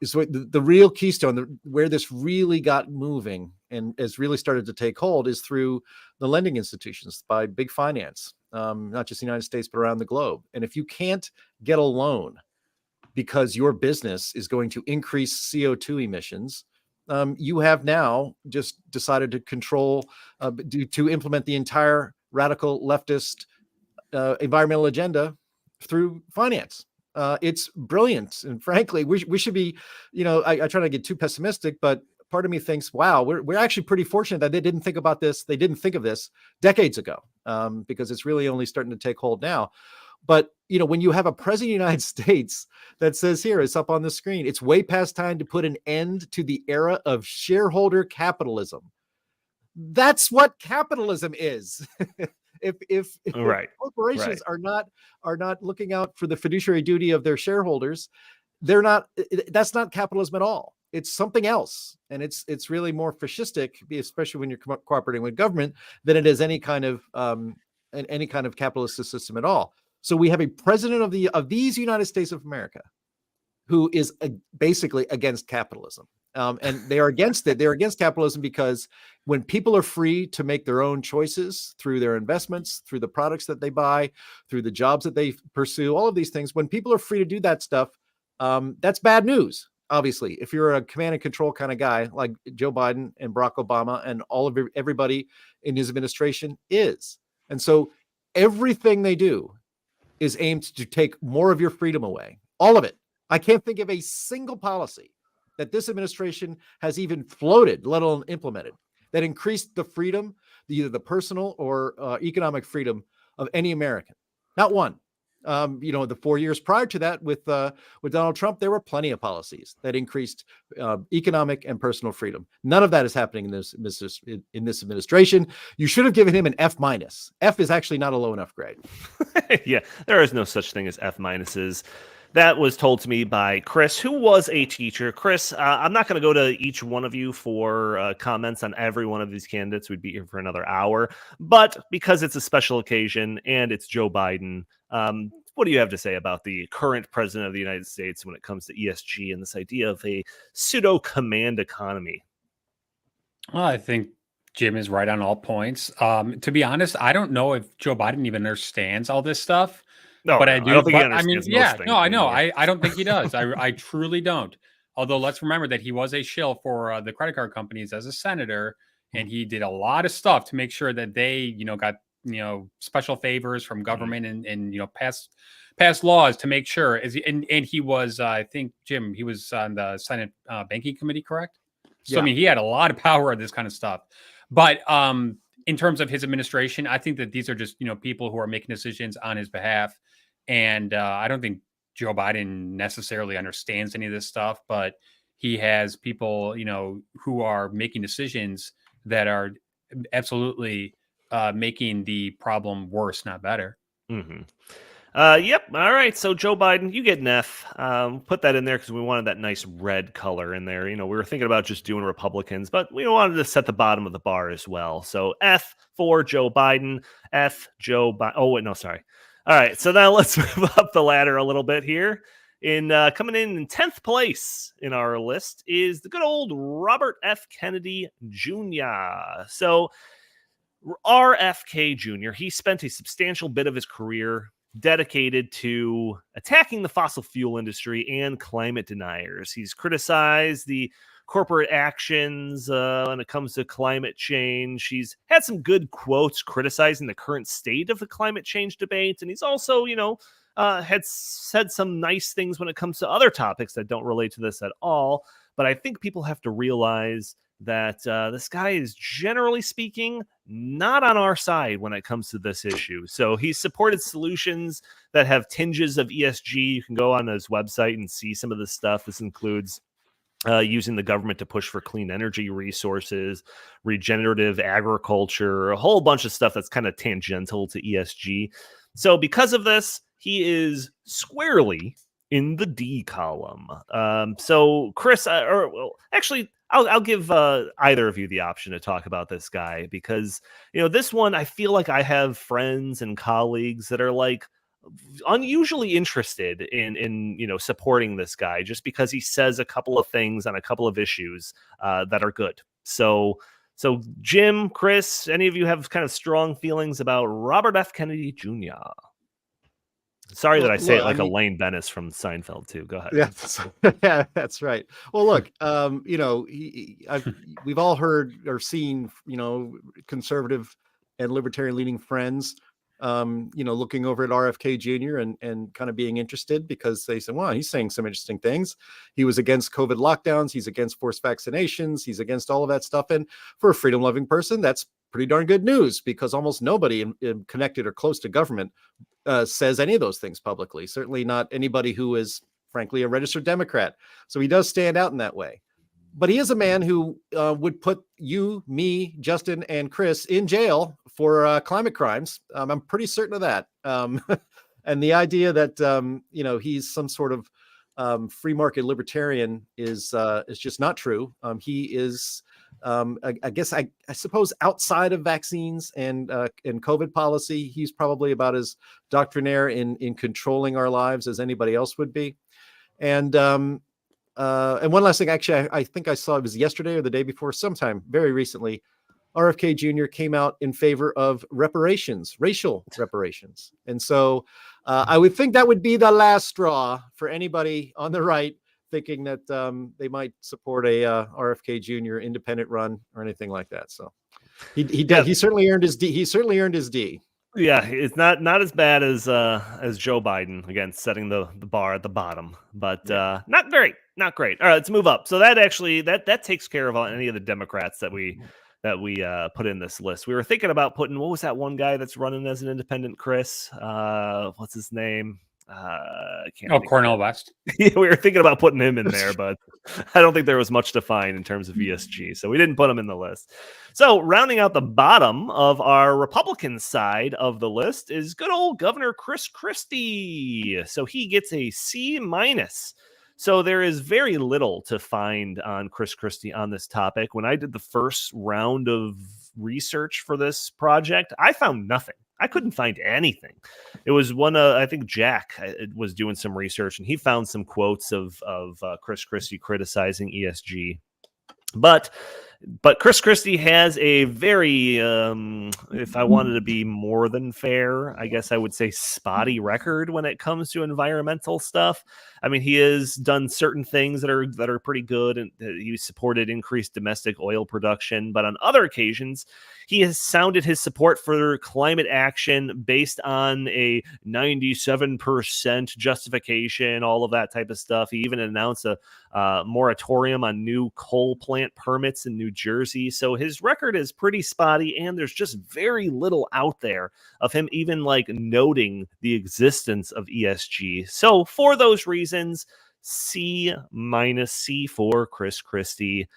is the real keystone, where this really got moving and has really started to take hold, is through the lending institutions by big finance, not just the United States, but around the globe. And if you can't get a loan because your business is going to increase CO2 emissions, you have now just decided to control, to implement the entire radical leftist environmental agenda through finance. It's brilliant. And frankly, we should be, I try not to get too pessimistic, but part of me thinks, wow, we're actually pretty fortunate that they didn't think about this. They didn't think of this decades ago, because it's really only starting to take hold now. But, when you have a president of the United States that says, here, it's up on the screen, it's way past time to put an end to the era of shareholder capitalism. That's what capitalism is. If corporations are not looking out for the fiduciary duty of their shareholders, that's not capitalism at all. It's something else. And it's really more fascistic, especially when you're cooperating with government, than it is any kind of capitalist system at all. So we have a president of these United States of America who is basically against capitalism. And they are against it. They're against capitalism because when people are free to make their own choices through their investments, through the products that they buy, through the jobs that they pursue, all of these things, when people are free to do that stuff, that's bad news. Obviously, if you're a command and control kind of guy like Joe Biden and Barack Obama and all of everybody in his administration is. And so everything they do is aimed to take more of your freedom away. All of it. I can't think of a single policy that this administration has even floated, let alone implemented, that increased the freedom, either the personal or economic freedom of any American. Not one. The 4 years prior to that with Donald Trump, there were plenty of policies that increased economic and personal freedom. None of that is happening in this administration. You should have given him an F-. F is actually not a low enough grade. Yeah, there is no such thing as F-. That was told to me by Chris, who was a teacher. Chris, I'm not going to go to each one of you for comments on every one of these candidates. We'd be here for another hour. But because it's a special occasion and it's Joe Biden, what do you have to say about the current president of the United States when it comes to ESG and this idea of a pseudo command economy? Well, I think Jim is right on all points. To be honest, I don't know if Joe Biden even understands all this stuff. No, but I do. I don't think he understands most things. No, I know. I don't think he does. I truly don't. Although let's remember that he was a shill for the credit card companies as a senator, and he did a lot of stuff to make sure that they, got special favors from government and passed laws to make sure. And he was, I think, Jim, he was on the Senate Banking Committee, correct? So I mean, he had a lot of power on this kind of stuff. But in terms of his administration, I think that these are just people who are making decisions on his behalf. And I don't think Joe Biden necessarily understands any of this stuff, but he has people, who are making decisions that are absolutely making the problem worse, not better. Mm-hmm. Yep. All right. So Joe Biden, you get an F. Put that in there because we wanted that nice red color in there. We were thinking about just doing Republicans, but we wanted to set the bottom of the bar as well. So F for Joe Biden. F Joe Biden. Oh wait, no, sorry. All right. So now let's move up the ladder a little bit here. Coming in 10th place in our list is the good old Robert F. Kennedy Jr. So RFK Jr., he spent a substantial bit of his career dedicated to attacking the fossil fuel industry and climate deniers. He's criticized the corporate actions when it comes to climate change. He's had some good quotes criticizing the current state of the climate change debate. And he's also, had said some nice things when it comes to other topics that don't relate to this at all. But I think people have to realize that this guy is, generally speaking, not on our side when it comes to this issue. So he's supported solutions that have tinges of ESG. You can go on his website and see some of this stuff. This includes using the government to push for clean energy resources, regenerative agriculture, a whole bunch of stuff that's kind of tangential to ESG. So because of this, he is squarely in the D column. So Chris, I'll give either of you the option to talk about this guy, because this one, I feel like I have friends and colleagues that are like unusually interested in supporting this guy just because he says a couple of things on a couple of issues that are good. So Jim, Chris, any of you have kind of strong feelings about Robert F. Kennedy Jr.? Sorry that I say it like Elaine Bennis from Seinfeld too. Go ahead. Yeah, that's right. Well, look, we've all heard or seen, conservative and libertarian leaning friends, looking over at RFK Jr. and kind of being interested because they said, wow, he's saying some interesting things. He was against COVID lockdowns. He's against forced vaccinations. He's against all of that stuff. And for a freedom loving person, that's pretty darn good news, because almost nobody connected or close to government says any of those things publicly. Certainly not anybody who is, frankly, a registered Democrat. So he does stand out in that way. But he is a man who would put you, me, Justin, and Chris in jail for climate crimes. I'm pretty certain of that. And the idea that he's some sort of free market libertarian is just not true. He is, I suppose, outside of vaccines and COVID policy, he's probably about as doctrinaire in controlling our lives as anybody else would be. And one last thing, actually, I think I saw it was yesterday or the day before, sometime very recently, RFK Jr. came out in favor of reparations, racial reparations. And so I would think that would be the last straw for anybody on the right thinking that they might support a RFK Jr. independent run or anything like that. So he certainly earned his D. He certainly earned his D. Yeah, it's not as bad as Joe Biden, again, setting the bar at the bottom, but not great. All right, let's move up. So that actually that takes care of any of the Democrats that we put in this list. We were thinking about putting, what was that one guy that's running as an independent, Chris? What's his name? Cornel West. Yeah, we were thinking about putting him in there, but I don't think there was much to find in terms of ESG, so we didn't put him in the list. So rounding out the bottom of our Republican side of the list is good old Governor Chris Christie. So he gets a C-. So there is very little to find on Chris Christie on this topic. When I did the first round of research for this project, I found nothing. I couldn't find anything. It was one, I think Jack was doing some research, and he found some quotes of Chris Christie criticizing ESG. But Chris Christie has a very, if I wanted to be more than fair, I guess I would say spotty record when it comes to environmental stuff. I mean, he has done certain things that are pretty good, and he supported increased domestic oil production. But on other occasions, he has sounded his support for climate action based on a 97% justification, all of that type of stuff. He even announced a moratorium on new coal plant permits in New Jersey. So his record is pretty spotty, and there's just very little out there of him even like noting the existence of ESG. So for those reasons, C- C for Chris Christie.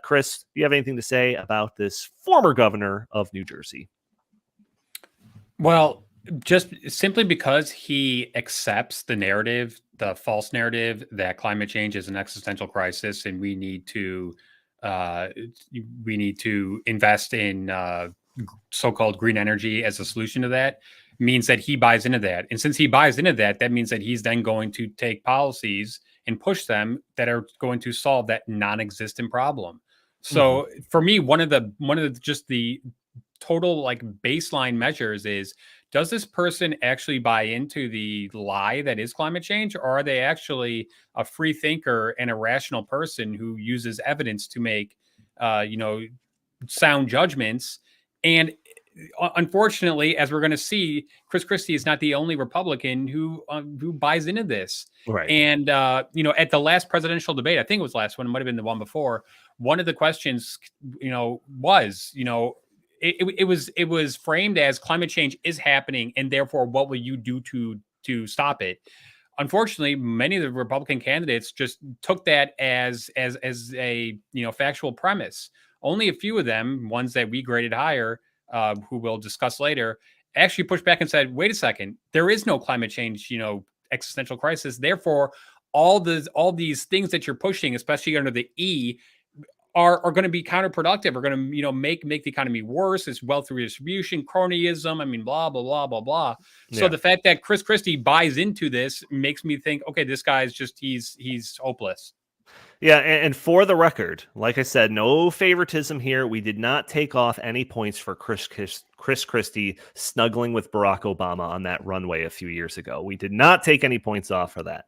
Chris, do you have anything to say about this former governor of New Jersey? Well, Just simply because he accepts the narrative, the false narrative that climate change is an existential crisis, and we need to invest in so-called green energy as a solution to that, means that he buys into that. And since he buys into that, that means that he's then going to take policies and push them that are going to solve that non-existent problem. So for me, one of the just the total like baseline measures is, does this person actually buy into the lie that is climate change, or are they actually a free thinker and a rational person who uses evidence to make sound judgments? And unfortunately, as we're going to see, Chris Christie is not the only Republican who buys into this. Right. And at the last presidential debate, I think it was the last one, it might have been the one before, one of the questions was it was framed as climate change is happening, and therefore what will you do to stop it? Unfortunately, many of the Republican candidates just took that as a factual premise. Only a few of them, ones that we graded higher, who we'll discuss later, actually pushed back and said, wait a second, there is no climate change, existential crisis. Therefore, all these things that you're pushing, especially under the E, are going to be counterproductive, are going to, make the economy worse. It's wealth redistribution, cronyism. I mean, blah, blah, blah, blah, blah. So the fact that Chris Christie buys into this makes me think, okay, this guy's just, he's hopeless. Yeah, and for the record, like I said, no favoritism here. We did not take off any points for Chris Christie snuggling with Barack Obama on that runway a few years ago. We did not take any points off for that.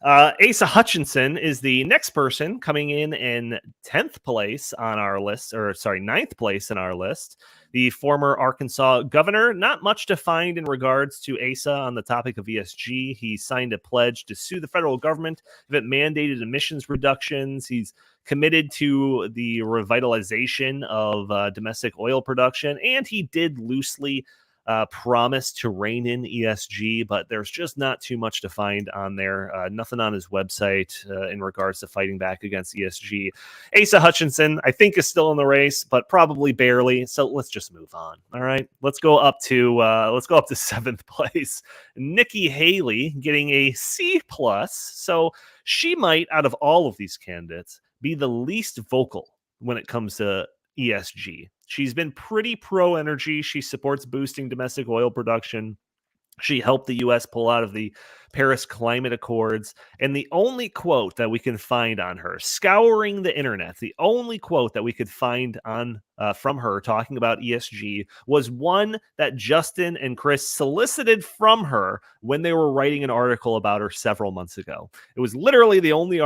Asa Hutchinson is the next person coming in 10th place on our list, 9th place in our list. The former Arkansas governor, not much to find in regards to Asa on the topic of ESG. He signed a pledge to sue the federal government if it mandated emissions reductions. He's committed to the revitalization of domestic oil production, and he did loosely promise to rein in ESG, but there's just not too much to find on there. Nothing on his website in regards to fighting back against ESG. Asa Hutchinson, I think, is still in the race, but probably barely. So let's just move on. All right, let's go up to 7th place. Nikki Haley getting a C+. So she might, out of all of these candidates, be the least vocal when it comes to ESG. She's been pretty pro-energy. She supports boosting domestic oil production. She helped the U.S. pull out of the Paris Climate Accords. And the only quote that we can find on her, scouring the internet, the only quote that we could find on from her talking about ESG was one that Justin and Chris solicited from her when they were writing an article about her several months ago. It was literally the only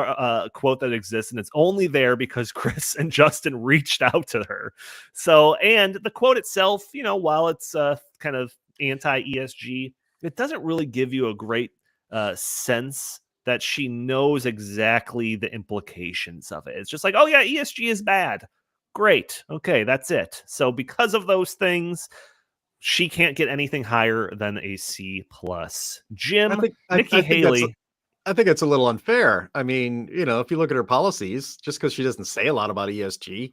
quote that exists, and it's only there because Chris and Justin reached out to her. So, and the quote itself, while it's kind of anti-ESG, it doesn't really give you a great sense that she knows exactly the implications of it. It's just like, oh yeah, ESG is bad. Great. Okay, that's it. So because of those things, she can't get anything higher than a C+. Jim, Nikki Haley. I think it's a little unfair. I mean, if you look at her policies, just because she doesn't say a lot about ESG,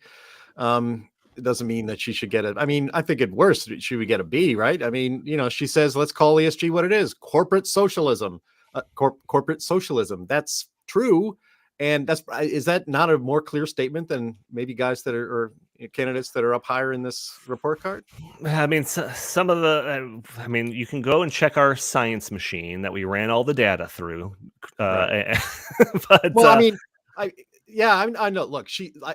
it doesn't mean that she should get it. I mean, I think at worst, she would get a B, right? I mean, she says, let's call ESG what it is. Corporate socialism. Corporate socialism. That's true. And is that not a more clear statement than maybe guys that are candidates that are up higher in this report card? I mean, some of you can go and check our science machine that we ran all the data through. Right. But, I know. Look,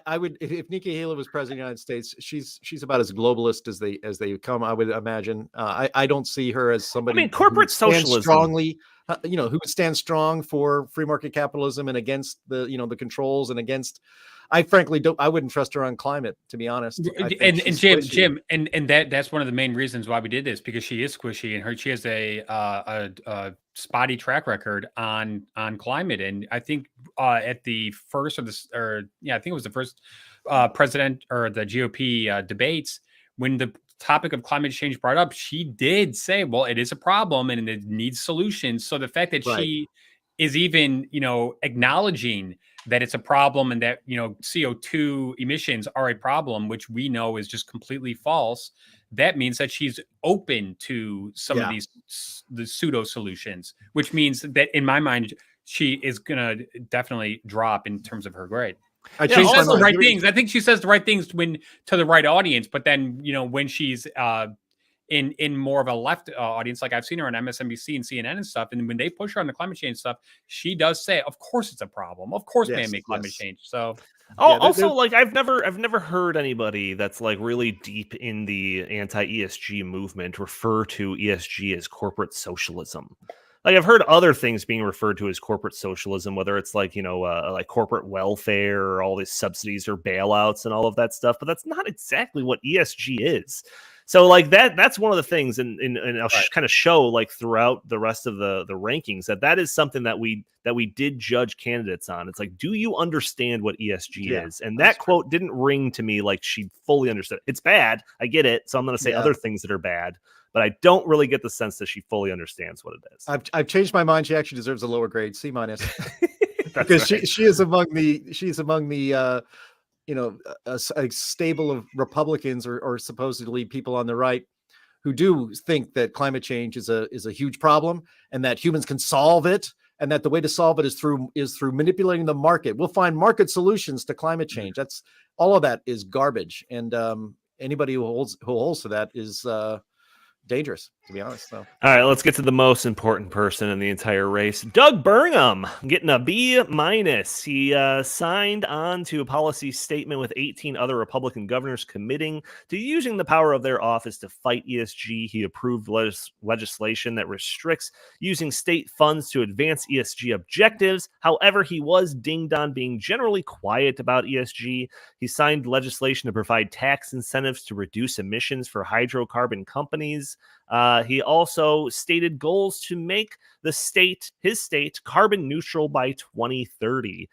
I would, if Nikki Haley was president of the United States, she's about as globalist as they come, I would imagine. I don't see her as somebody. I mean, corporate socialism strongly, who would stand strong for free market capitalism and against the controls and against. I frankly don't. I wouldn't trust her on climate, to be honest. And Jim, and that's one of the main reasons why we did this, because she is squishy and she has a spotty track record on climate. And I think at the first I think it was the first president or the GOP debates, when the topic of climate change brought up, she did say, well, it is a problem and it needs solutions. So the fact that she is even, acknowledging that it's a problem and that, CO2 emissions are a problem, which we know is just completely false, that means that she's open to some of the pseudo solutions, which means that in my mind, she is going to definitely drop in terms of her grade. She says the right things. I think she says the right things to the right audience, but then, when she's in more of a left audience, like I've seen her on MSNBC and CNN and stuff, and when they push her on the climate change stuff, she does say, of course it's a problem. Of course man-made climate change. So also, like I've never heard anybody that's like really deep in the anti-ESG movement refer to ESG as corporate socialism. Like I've heard other things being referred to as corporate socialism, whether it's like, like corporate welfare or all these subsidies or bailouts and all of that stuff, but that's not exactly what ESG is. So like that's one of the things, and I'll kind of show like throughout the rest of the rankings that is something that we did judge candidates on. It's like, do you understand what ESG is? And that quote didn't ring to me like she fully understood. It's bad. I get it. So I'm going to say other things that are bad, but I don't really get the sense that she fully understands what it is. I've changed my mind. She actually deserves a lower grade, C-, because she is among the a stable of Republicans or supposedly people on the right who do think that climate change is a huge problem and that humans can solve it, and that the way to solve it is through manipulating the market. We'll find market solutions to climate change. That's all of that is garbage, and anybody who holds to that is dangerous, to be honest. So, all right, let's get to the most important person in the entire race. Doug Burgum getting a B-. He signed on to a policy statement with 18 other Republican governors committing to using the power of their office to fight ESG. He approved legislation that restricts using state funds to advance ESG objectives. However, he was dinged on being generally quiet about ESG. He signed legislation to provide tax incentives to reduce emissions for hydrocarbon companies. He also stated goals to make his state carbon neutral by 2030.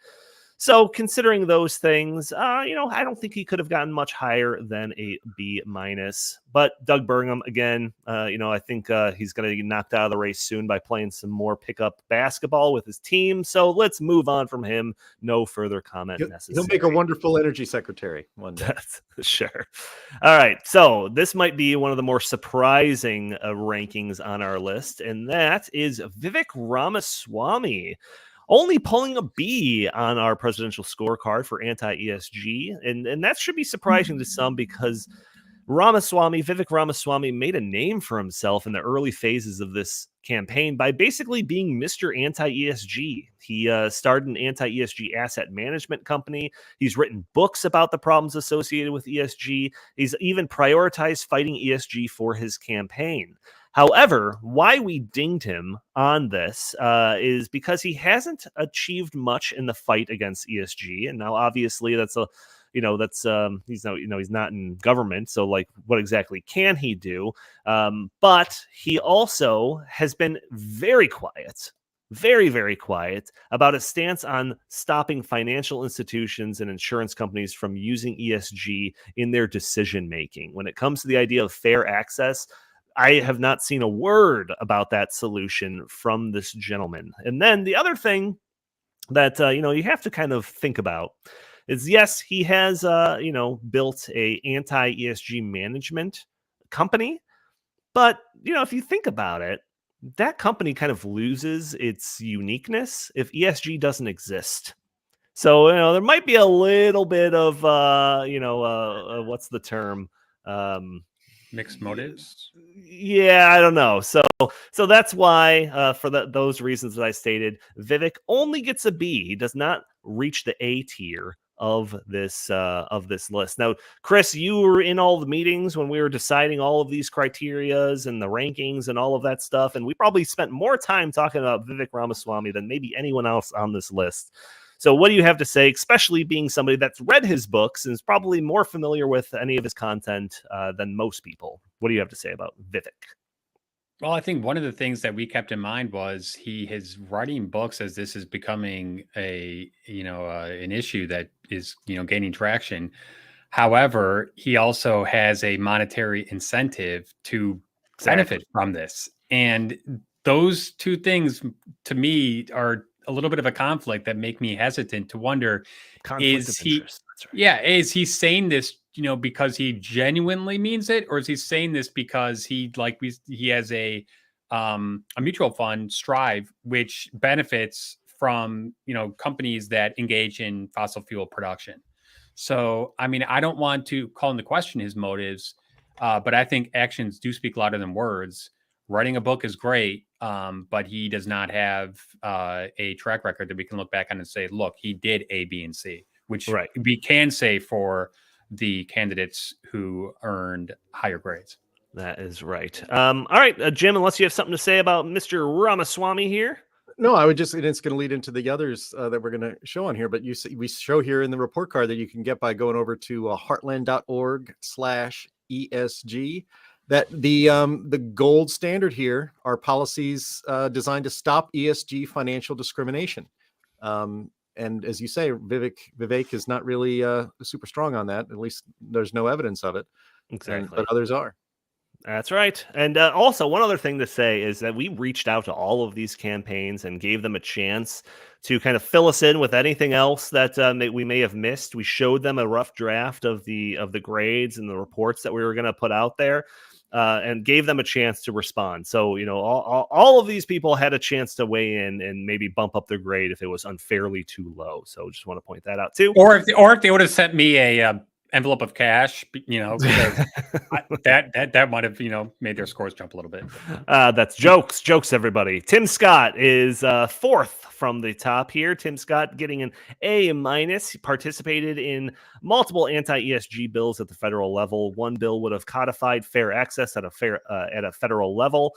So considering those things, I don't think he could have gotten much higher than a B-. But Doug Burgum, again, I think he's going to get knocked out of the race soon by playing some more pickup basketball with his team. So let's move on from him. No further comment necessary. He'll make a wonderful energy secretary one day. Sure. All right. So this might be one of the more surprising rankings on our list, and that is Vivek Ramaswamy. Only pulling a B on our presidential scorecard for anti-ESG. And that should be surprising to some because Vivek Ramaswamy made a name for himself in the early phases of this campaign by basically being Mr. Anti-ESG. He started an anti-ESG asset management company. He's written books about the problems associated with ESG. He's even prioritized fighting ESG for his campaign. However, why we dinged him on this is because he hasn't achieved much in the fight against ESG. And now obviously he's not in government. So like, what exactly can he do? But he also has been very quiet, very, very quiet about a stance on stopping financial institutions and insurance companies from using ESG in their decision-making. When it comes to the idea of fair access, I have not seen a word about that solution from this gentleman. And then the other thing that, you have to kind of think about is, yes, he has, built a anti-ESG management company. But, if you think about it, that company kind of loses its uniqueness if ESG doesn't exist. So, there might be a little bit of, what's the term? Mixed motives. Yeah, I don't know. So that's why, for those reasons that I stated, Vivek only gets a B. He does not reach the A tier of this list. Now, Chris, you were in all the meetings when we were deciding all of these criterias and the rankings and all of that stuff, and we probably spent more time talking about Vivek Ramaswamy than maybe anyone else on this list. So what do you have to say, especially being somebody that's read his books and is probably more familiar with any of his content than most people? What do you have to say about Vivek? Well, I think one of the things that we kept in mind was he is writing books as this is becoming an issue that is, gaining traction. However, he also has a monetary incentive to benefit from this. And those two things to me are a little bit of a conflict that make me hesitant to wonder, Conflict of interest. That's right. yeah, is he saying this, because he genuinely means it, or is he saying this because he has a mutual fund, Strive, which benefits from, companies that engage in fossil fuel production? So, I mean, I don't want to call into question his motives, but I think actions do speak louder than words. Writing a book is great, but he does not have a track record that we can look back on and say, look, he did A, B, and C, which we can say for the candidates who earned higher grades. That is right. All right, Jim, unless you have something to say about Mr. Ramaswamy here. No, I would just, and it's going to lead into the others that we're going to show on here, but we show here in the report card that you can get by going over to heartland.org/ESG, that the gold standard here are policies designed to stop ESG financial discrimination. And as you say, Vivek is not really super strong on that. At least there's no evidence of it. Exactly. But others are. That's right. And also, one other thing to say is that we reached out to all of these campaigns and gave them a chance to kind of fill us in with anything else that we may have missed. We showed them a rough draft of the grades and the reports that we were going to put out there, and gave them a chance to respond. So, all of these people had a chance to weigh in and maybe bump up their grade if it was unfairly too low. So just want to point that out too. Or if they would have sent me a envelope of cash, because that might have made their scores jump a little bit. That's jokes, everybody. Tim Scott is fourth from the top here. Tim Scott getting an A-. He participated in multiple anti-ESG bills at the federal level. One bill would have codified fair access at a federal level.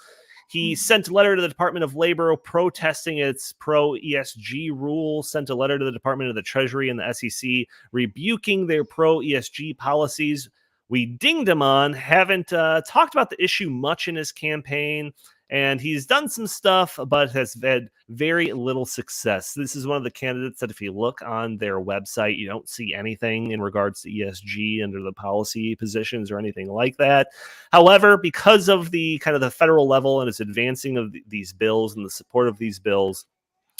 He sent a letter to the Department of Labor protesting its pro-ESG rule, sent a letter to the Department of the Treasury and the SEC rebuking their pro-ESG policies. We dinged him on, haven't talked about the issue much in his campaign, and he's done some stuff, but has had very little success. This is one of the candidates that if you look on their website, you don't see anything in regards to ESG under the policy positions or anything like that. However, because of the kind of the federal level and his advancing of these bills and the support of these bills,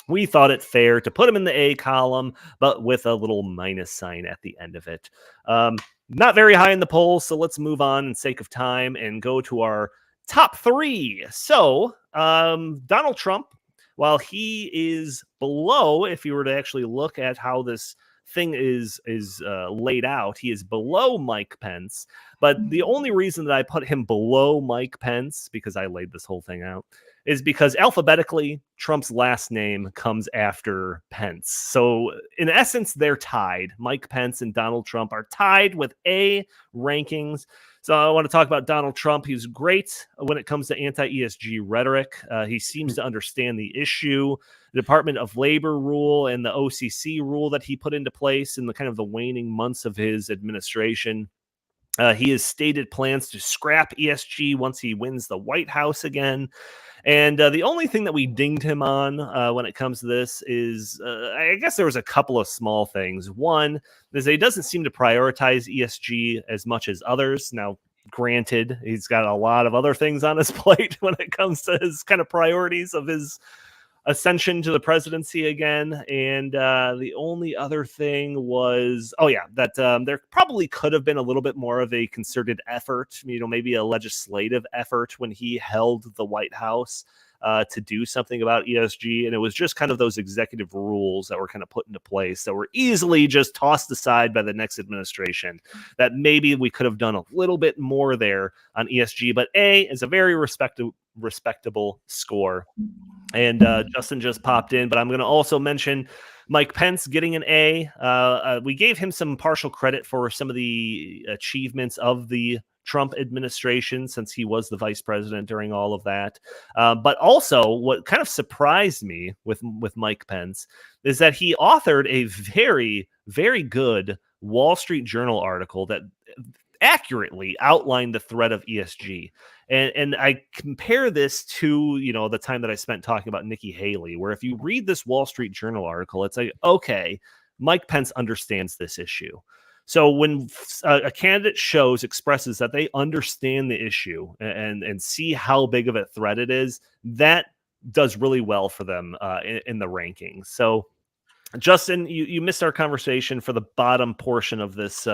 we thought it fair to put him in the A column, but with a little minus sign at the end of it. Not very high in the polls, so let's move on in sake of time and go to our top three. So Donald Trump, while he is below, if you were to actually look at how this thing is laid out, he is below Mike Pence. But the only reason that I put him below Mike Pence, because I laid this whole thing out, is because alphabetically, Trump's last name comes after Pence. So in essence, they're tied. Mike Pence and Donald Trump are tied with A rankings. So I want to talk about Donald Trump. He's great when it comes to anti-ESG rhetoric. He seems to understand the issue. The Department of Labor rule and the OCC rule that he put into place in the kind of the waning months of his administration. He has stated plans to scrap ESG once he wins the White House again. And the only thing that we dinged him on when it comes to this is, I guess there was a couple of small things. One is that he doesn't seem to prioritize ESG as much as others. Now, granted, he's got a lot of other things on his plate when it comes to his kind of priorities of his ascension to the presidency again. And the only other thing was, that there probably could have been a little bit more of a concerted effort, maybe a legislative effort when he held the White House to do something about ESG. And it was just kind of those executive rules that were kind of put into place that were easily just tossed aside by the next administration, that maybe we could have done a little bit more there on ESG. But A is a very respectable score. And Justin just popped in, but I'm going to also mention Mike Pence getting an A. We gave him some partial credit for some of the achievements of the Trump administration since he was the vice president during all of that. But also what kind of surprised me with Mike Pence is that he authored a very, very good Wall Street Journal article that accurately outlined the threat of ESG. And I compare this to, the time that I spent talking about Nikki Haley, where if you read this Wall Street Journal article, it's like, okay, Mike Pence understands this issue. So when a candidate expresses that they understand the issue and see how big of a threat it is, that does really well for them in the rankings. So, Justin, you missed our conversation for the bottom portion of this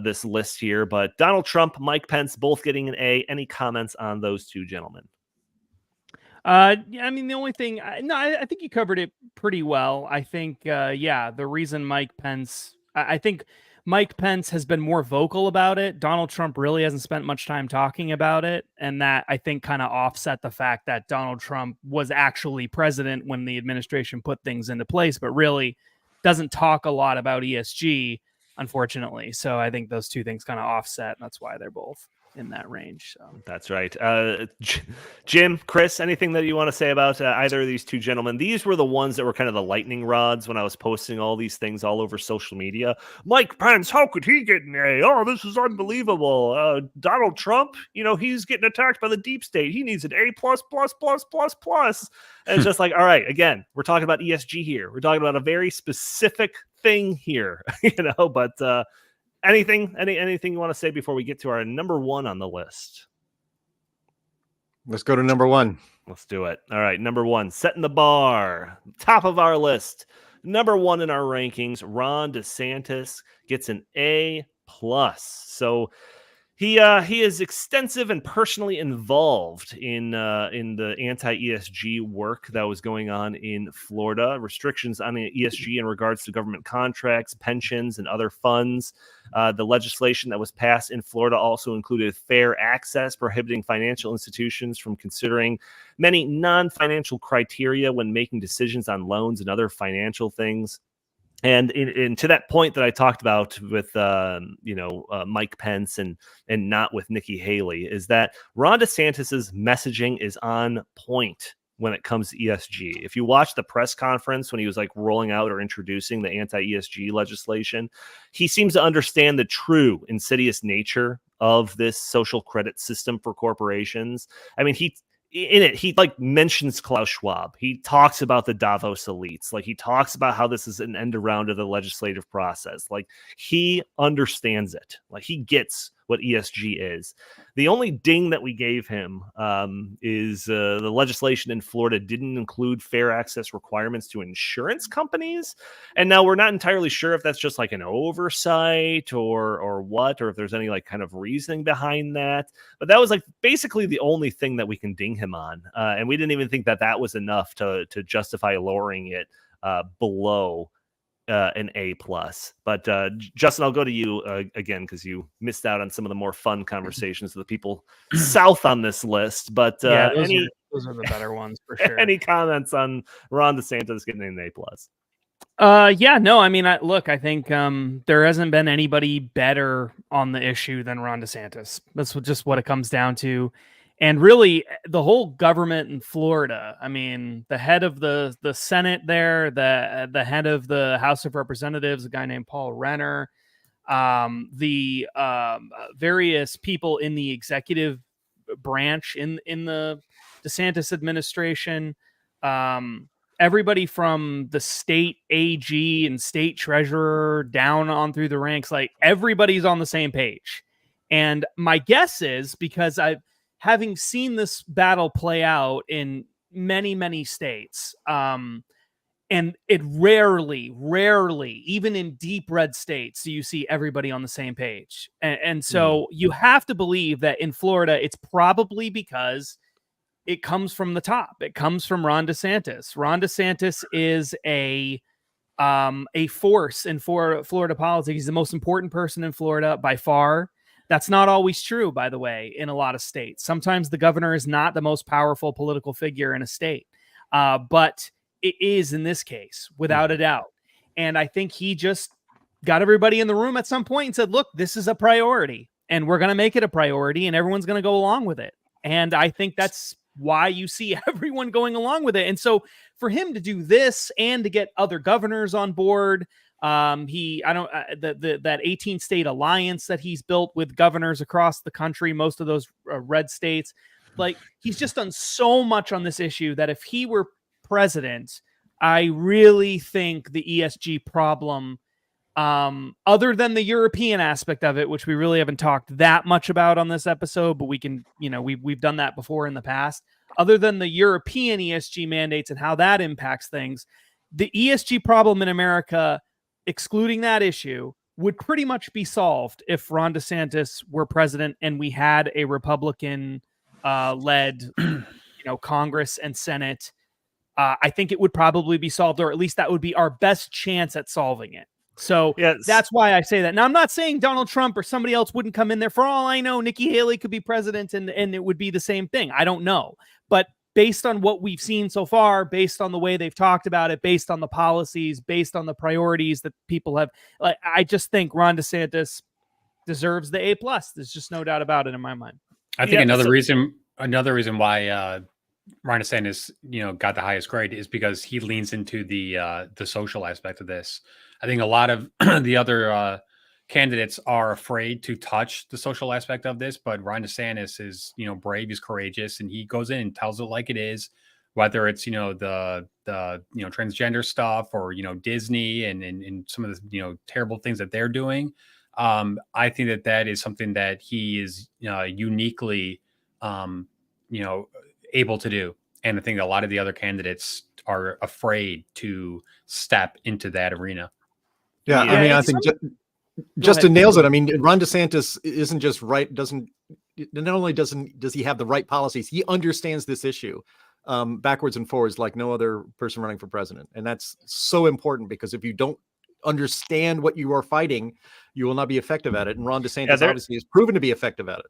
this list here, but Donald Trump, Mike Pence, both getting an A. Any comments on those two gentlemen? Yeah, I mean, the only thing, I think you covered it pretty well. I think, the reason Mike Pence, I think Mike Pence has been more vocal about it. Donald Trump really hasn't spent much time talking about it. And that, I think, kind of offset the fact that Donald Trump was actually president when the administration put things into place, but really doesn't talk a lot about ESG, unfortunately. So I think those two things kind of offset, and that's why they're both in that range. So that's right. Jim, Chris, anything that you want to say about either of these two gentlemen? These were the ones that were kind of the lightning rods when I was posting all these things all over social media. Mike Pence, how could he get an A? Oh, this is unbelievable. Donald Trump, he's getting attacked by the deep state. He needs an A+++++. And it's just like, all right, again, we're talking about ESG here. We're talking about a very specific thing here, but anything you want to say before we get to our number one on the list? Let's go to number one. Let's do it. All right, number one, setting the bar, top of our list. Number one in our rankings, Ron DeSantis gets an A+. So he is extensive and personally involved in the anti-ESG work that was going on in Florida. Restrictions on the ESG in regards to government contracts, pensions, and other funds. The legislation that was passed in Florida also included fair access, prohibiting financial institutions from considering many non-financial criteria when making decisions on loans and other financial things. And to that point that I talked about with Mike Pence and not with Nikki Haley, is that Ron DeSantis's messaging is on point when it comes to ESG. If you watch the press conference when he was like rolling out or introducing the anti-ESG legislation, he seems to understand the true insidious nature of this social credit system for corporations. I mean, he like mentions Klaus Schwab. He talks about the Davos elites. Like, he talks about how this is an end around to the legislative process. Like, he understands it. Like, he gets what ESG is. The only ding that we gave him is the legislation in Florida didn't include fair access requirements to insurance companies. And now we're not entirely sure if that's just like an oversight or what, or if there's any like kind of reasoning behind that. But that was like basically the only thing that we can ding him on. And we didn't even think that that was enough to justify lowering it below an A+. But Justin, I'll go to you again, because you missed out on some of the more fun conversations with the people south on this list. But those are the better ones for sure. Any comments on Ron DeSantis getting an A+? I think there hasn't been anybody better on the issue than Ron DeSantis. That's just what it comes down to. And really, the whole government in Florida, I mean, the head of the Senate there, the head of the House of Representatives, a guy named Paul Renner, the various people in the executive branch in the DeSantis administration, everybody from the state AG and state treasurer down on through the ranks, like everybody's on the same page. And my guess is, because having seen this battle play out in many, many states, and it rarely, even in deep red states, do you see everybody on the same page. And so you have to believe that in Florida, it's probably because it comes from the top. It comes from Ron DeSantis. Ron DeSantis is a force in Florida politics. He's the most important person in Florida by far. That's not always true, by the way, in a lot of states. Sometimes the governor is not the most powerful political figure in a state, but it is in this case, without a doubt. And I think he just got everybody in the room at some point and said, look, this is a priority, and we're going to make it a priority, and everyone's going to go along with it. And I think that's why you see everyone going along with it. And so for him to do this and to get other governors on board, that 18 state alliance that he's built with governors across the country, most of those red states, like, he's just done so much on this issue that if he were president, I really think the ESG problem, other than the European aspect of it, which we really haven't talked that much about on this episode, but we can, we've done that before in the past. other than the European ESG mandates and how that impacts things, the ESG problem in America, excluding that issue, would pretty much be solved if Ron DeSantis were president and we had a Republican led Congress and Senate. I think it would probably be solved, or at least that would be our best chance at solving it. So that's why I say that. Now, I'm not saying Donald Trump or somebody else wouldn't come in there. For all I know, Nikki Haley could be president and it would be the same thing. I don't know. But based on what we've seen so far, based on the way they've talked about it, based on the policies, based on the priorities that people have, I just think Ron DeSantis deserves the A+. There's just no doubt about it in my mind. I think another reason why Ron DeSantis, got the highest grade is because he leans into the social aspect of this. I think a lot of the other candidates are afraid to touch the social aspect of this, but Ron DeSantis is, brave, he's courageous, and he goes in and tells it like it is, whether it's, the transgender stuff or, Disney and some of the, terrible things that they're doing. I think that is something that he is uniquely, able to do. And I think a lot of the other candidates are afraid to step into that arena. Yeah, I mean, I think Justin nails it. I mean, Ron DeSantis isn't just right. Not only does he have the right policies, he understands this issue backwards and forwards like no other person running for president. And that's so important, because if you don't understand what you are fighting, you will not be effective at it. And Ron DeSantis obviously has proven to be effective at it.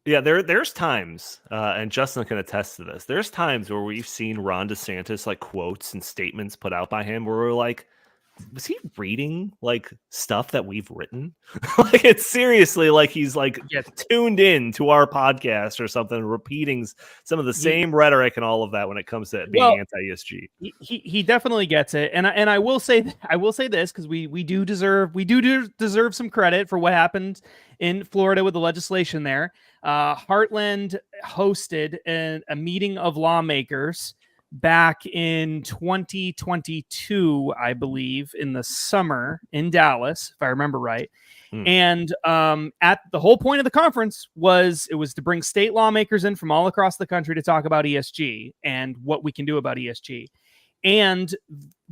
Yeah, there's times, and Justin can attest to this. There's times where we've seen Ron DeSantis quotes and statements put out by him where we're like, was he reading stuff that we've written? It's seriously he's tuned in to our podcast or something, repeating some of the same rhetoric and all of that when it comes to being anti-ESG. He definitely gets it, and I will say this, because we do deserve some credit for what happened in Florida with the legislation there. Heartland hosted a meeting of lawmakers back in 2022, I believe, in the summer in Dallas, if I remember right. And at the whole point of the conference was to bring state lawmakers in from all across the country to talk about ESG and what we can do about ESG. And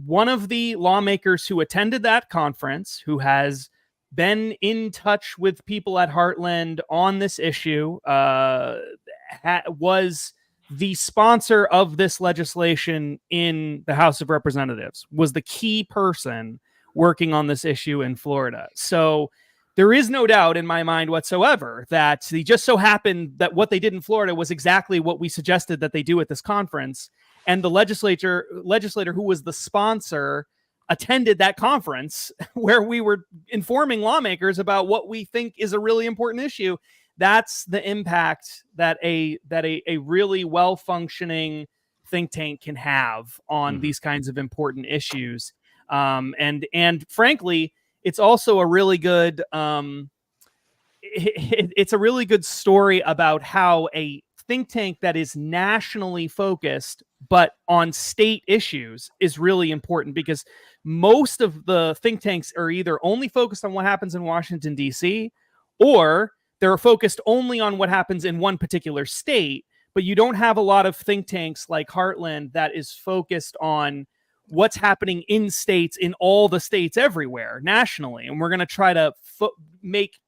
one of the lawmakers who attended that conference, who has been in touch with people at Heartland on this issue, was the sponsor of this legislation in the House of Representatives, was the key person working on this issue in Florida. So there is no doubt in my mind whatsoever that it just so happened that what they did in Florida was exactly what we suggested that they do at this conference. And the legislator who was the sponsor attended that conference where we were informing lawmakers about what we think is a really important issue. That's the impact that a really well-functioning think tank can have on these kinds of important issues. And frankly, it's also a really good it's a really good story about how a think tank that is nationally focused but on state issues is really important, because most of the think tanks are either only focused on what happens in Washington, D.C., or they're focused only on what happens in one particular state. But you don't have a lot of think tanks like Heartland that is focused on what's happening in states, in all the states everywhere nationally. And we're going to try to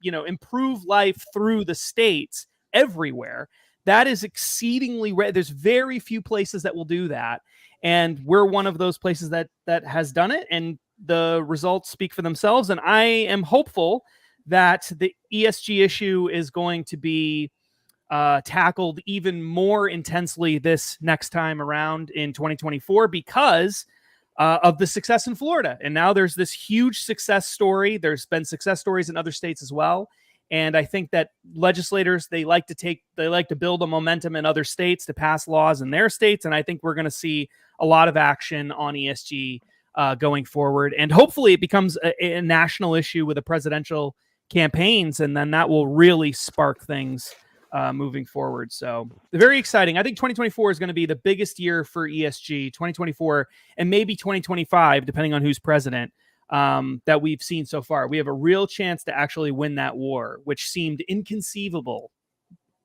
improve life through the states everywhere. That is exceedingly rare. There's very few places that will do that. And we're one of those places that has done it. And the results speak for themselves. And I am hopeful that the ESG issue is going to be tackled even more intensely this next time around in 2024 because of the success in Florida. And now there's this huge success story. There's been success stories in other states as well. And I think that legislators, they like to build a momentum in other states to pass laws in their states. And I think we're going to see a lot of action on ESG going forward. And hopefully it becomes a national issue with the presidential campaigns. And then that will really spark things moving forward. So very exciting. I think 2024 is going to be the biggest year for ESG, 2024 and maybe 2025, depending on who's president, that we've seen so far. We have a real chance to actually win that war, which seemed inconceivable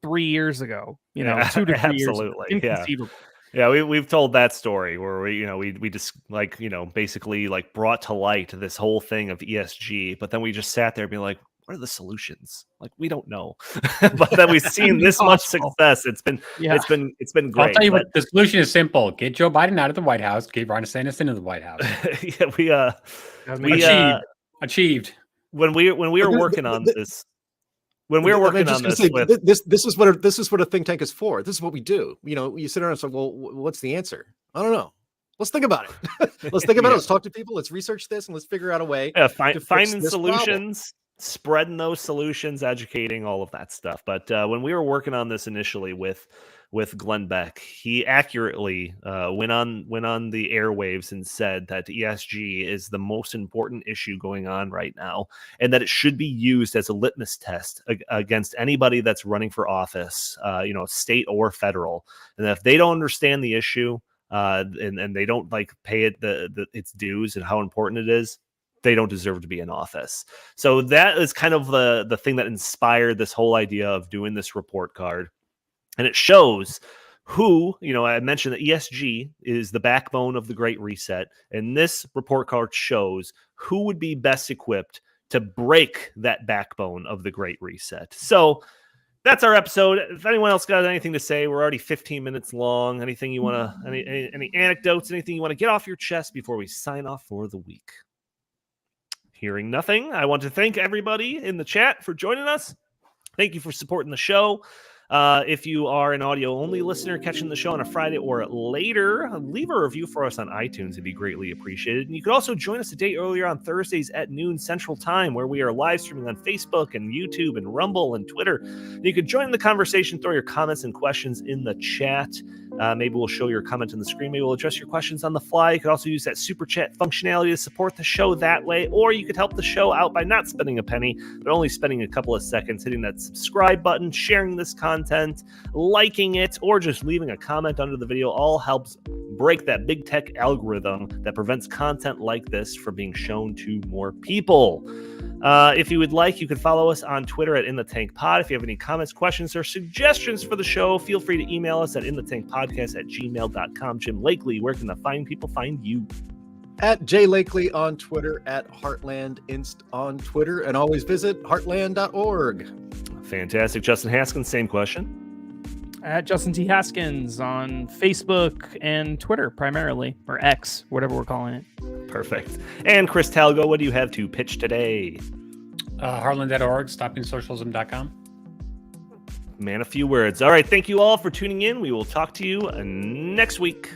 3 years ago, 2 to 3 years ago. Absolutely. Inconceivable. Yeah, we've told that story where we just basically like brought to light this whole thing of ESG, but then we just sat there and be like, what are the solutions? Like, we don't know. But then we've seen this much success. It's been great. I'll tell you what, the solution is simple. Get Joe Biden out of the White House, get Ron DeSantis into the White House. Yeah, we achieved. When we were working on this. When we were working on this, this is what a think tank is for. This is what we do. You sit around and say, well, what's the answer? I don't know. Let's think about it. Let's think about it. Let's talk to people. Let's research this and let's figure out a way. Finding solutions, spreading those solutions, educating, all of that stuff. But when we were working on this initially with Glenn Beck, he accurately went on the airwaves and said that ESG is the most important issue going on right now, and that it should be used as a litmus test against anybody that's running for office, state or federal. And if they don't understand the issue and they don't pay it its dues and how important it is, they don't deserve to be in office. So that is kind of the thing that inspired this whole idea of doing this report card. And it shows who, I mentioned that ESG is the backbone of the Great Reset. And this report card shows who would be best equipped to break that backbone of the Great Reset. So that's our episode. If anyone else got anything to say, we're already 15 minutes long. Anything you want to, any anecdotes, anything you want to get off your chest before we sign off for the week? Hearing nothing, I want to thank everybody in the chat for joining us. Thank you for supporting the show. If you are an audio-only listener catching the show on a Friday or later, leave a review for us on iTunes. It'd be greatly appreciated. And you could also join us a day earlier on Thursdays at noon Central Time, where we are live streaming on Facebook and YouTube and Rumble and Twitter. And you could join the conversation, throw your comments and questions in the chat. Maybe we'll show your comment on the screen. Maybe we'll address your questions on the fly. You could also use that super chat functionality to support the show that way, or you could help the show out by not spending a penny, but only spending a couple of seconds hitting that subscribe button, sharing this content, liking it, or just leaving a comment under the video. All helps break that big tech algorithm that prevents content like this from being shown to more people. If you would like, you can follow us on Twitter at InTheTankPod. If you have any comments, questions, or suggestions for the show, feel free to email us at inthetankpodcast@gmail.com. Jim Lakely, where can the fine people find you? At J Lakely on Twitter, at Heartland Inst on Twitter, and always visit heartland.org. Fantastic. Justin Haskins, same question. At Justin T. Haskins on Facebook and Twitter primarily, or X, whatever we're calling it. Perfect. And Chris Talgo, what do you have to pitch today? Heartland.org, stoppingsocialism.com. Man, a few words. All right. Thank you all for tuning in. We will talk to you next week.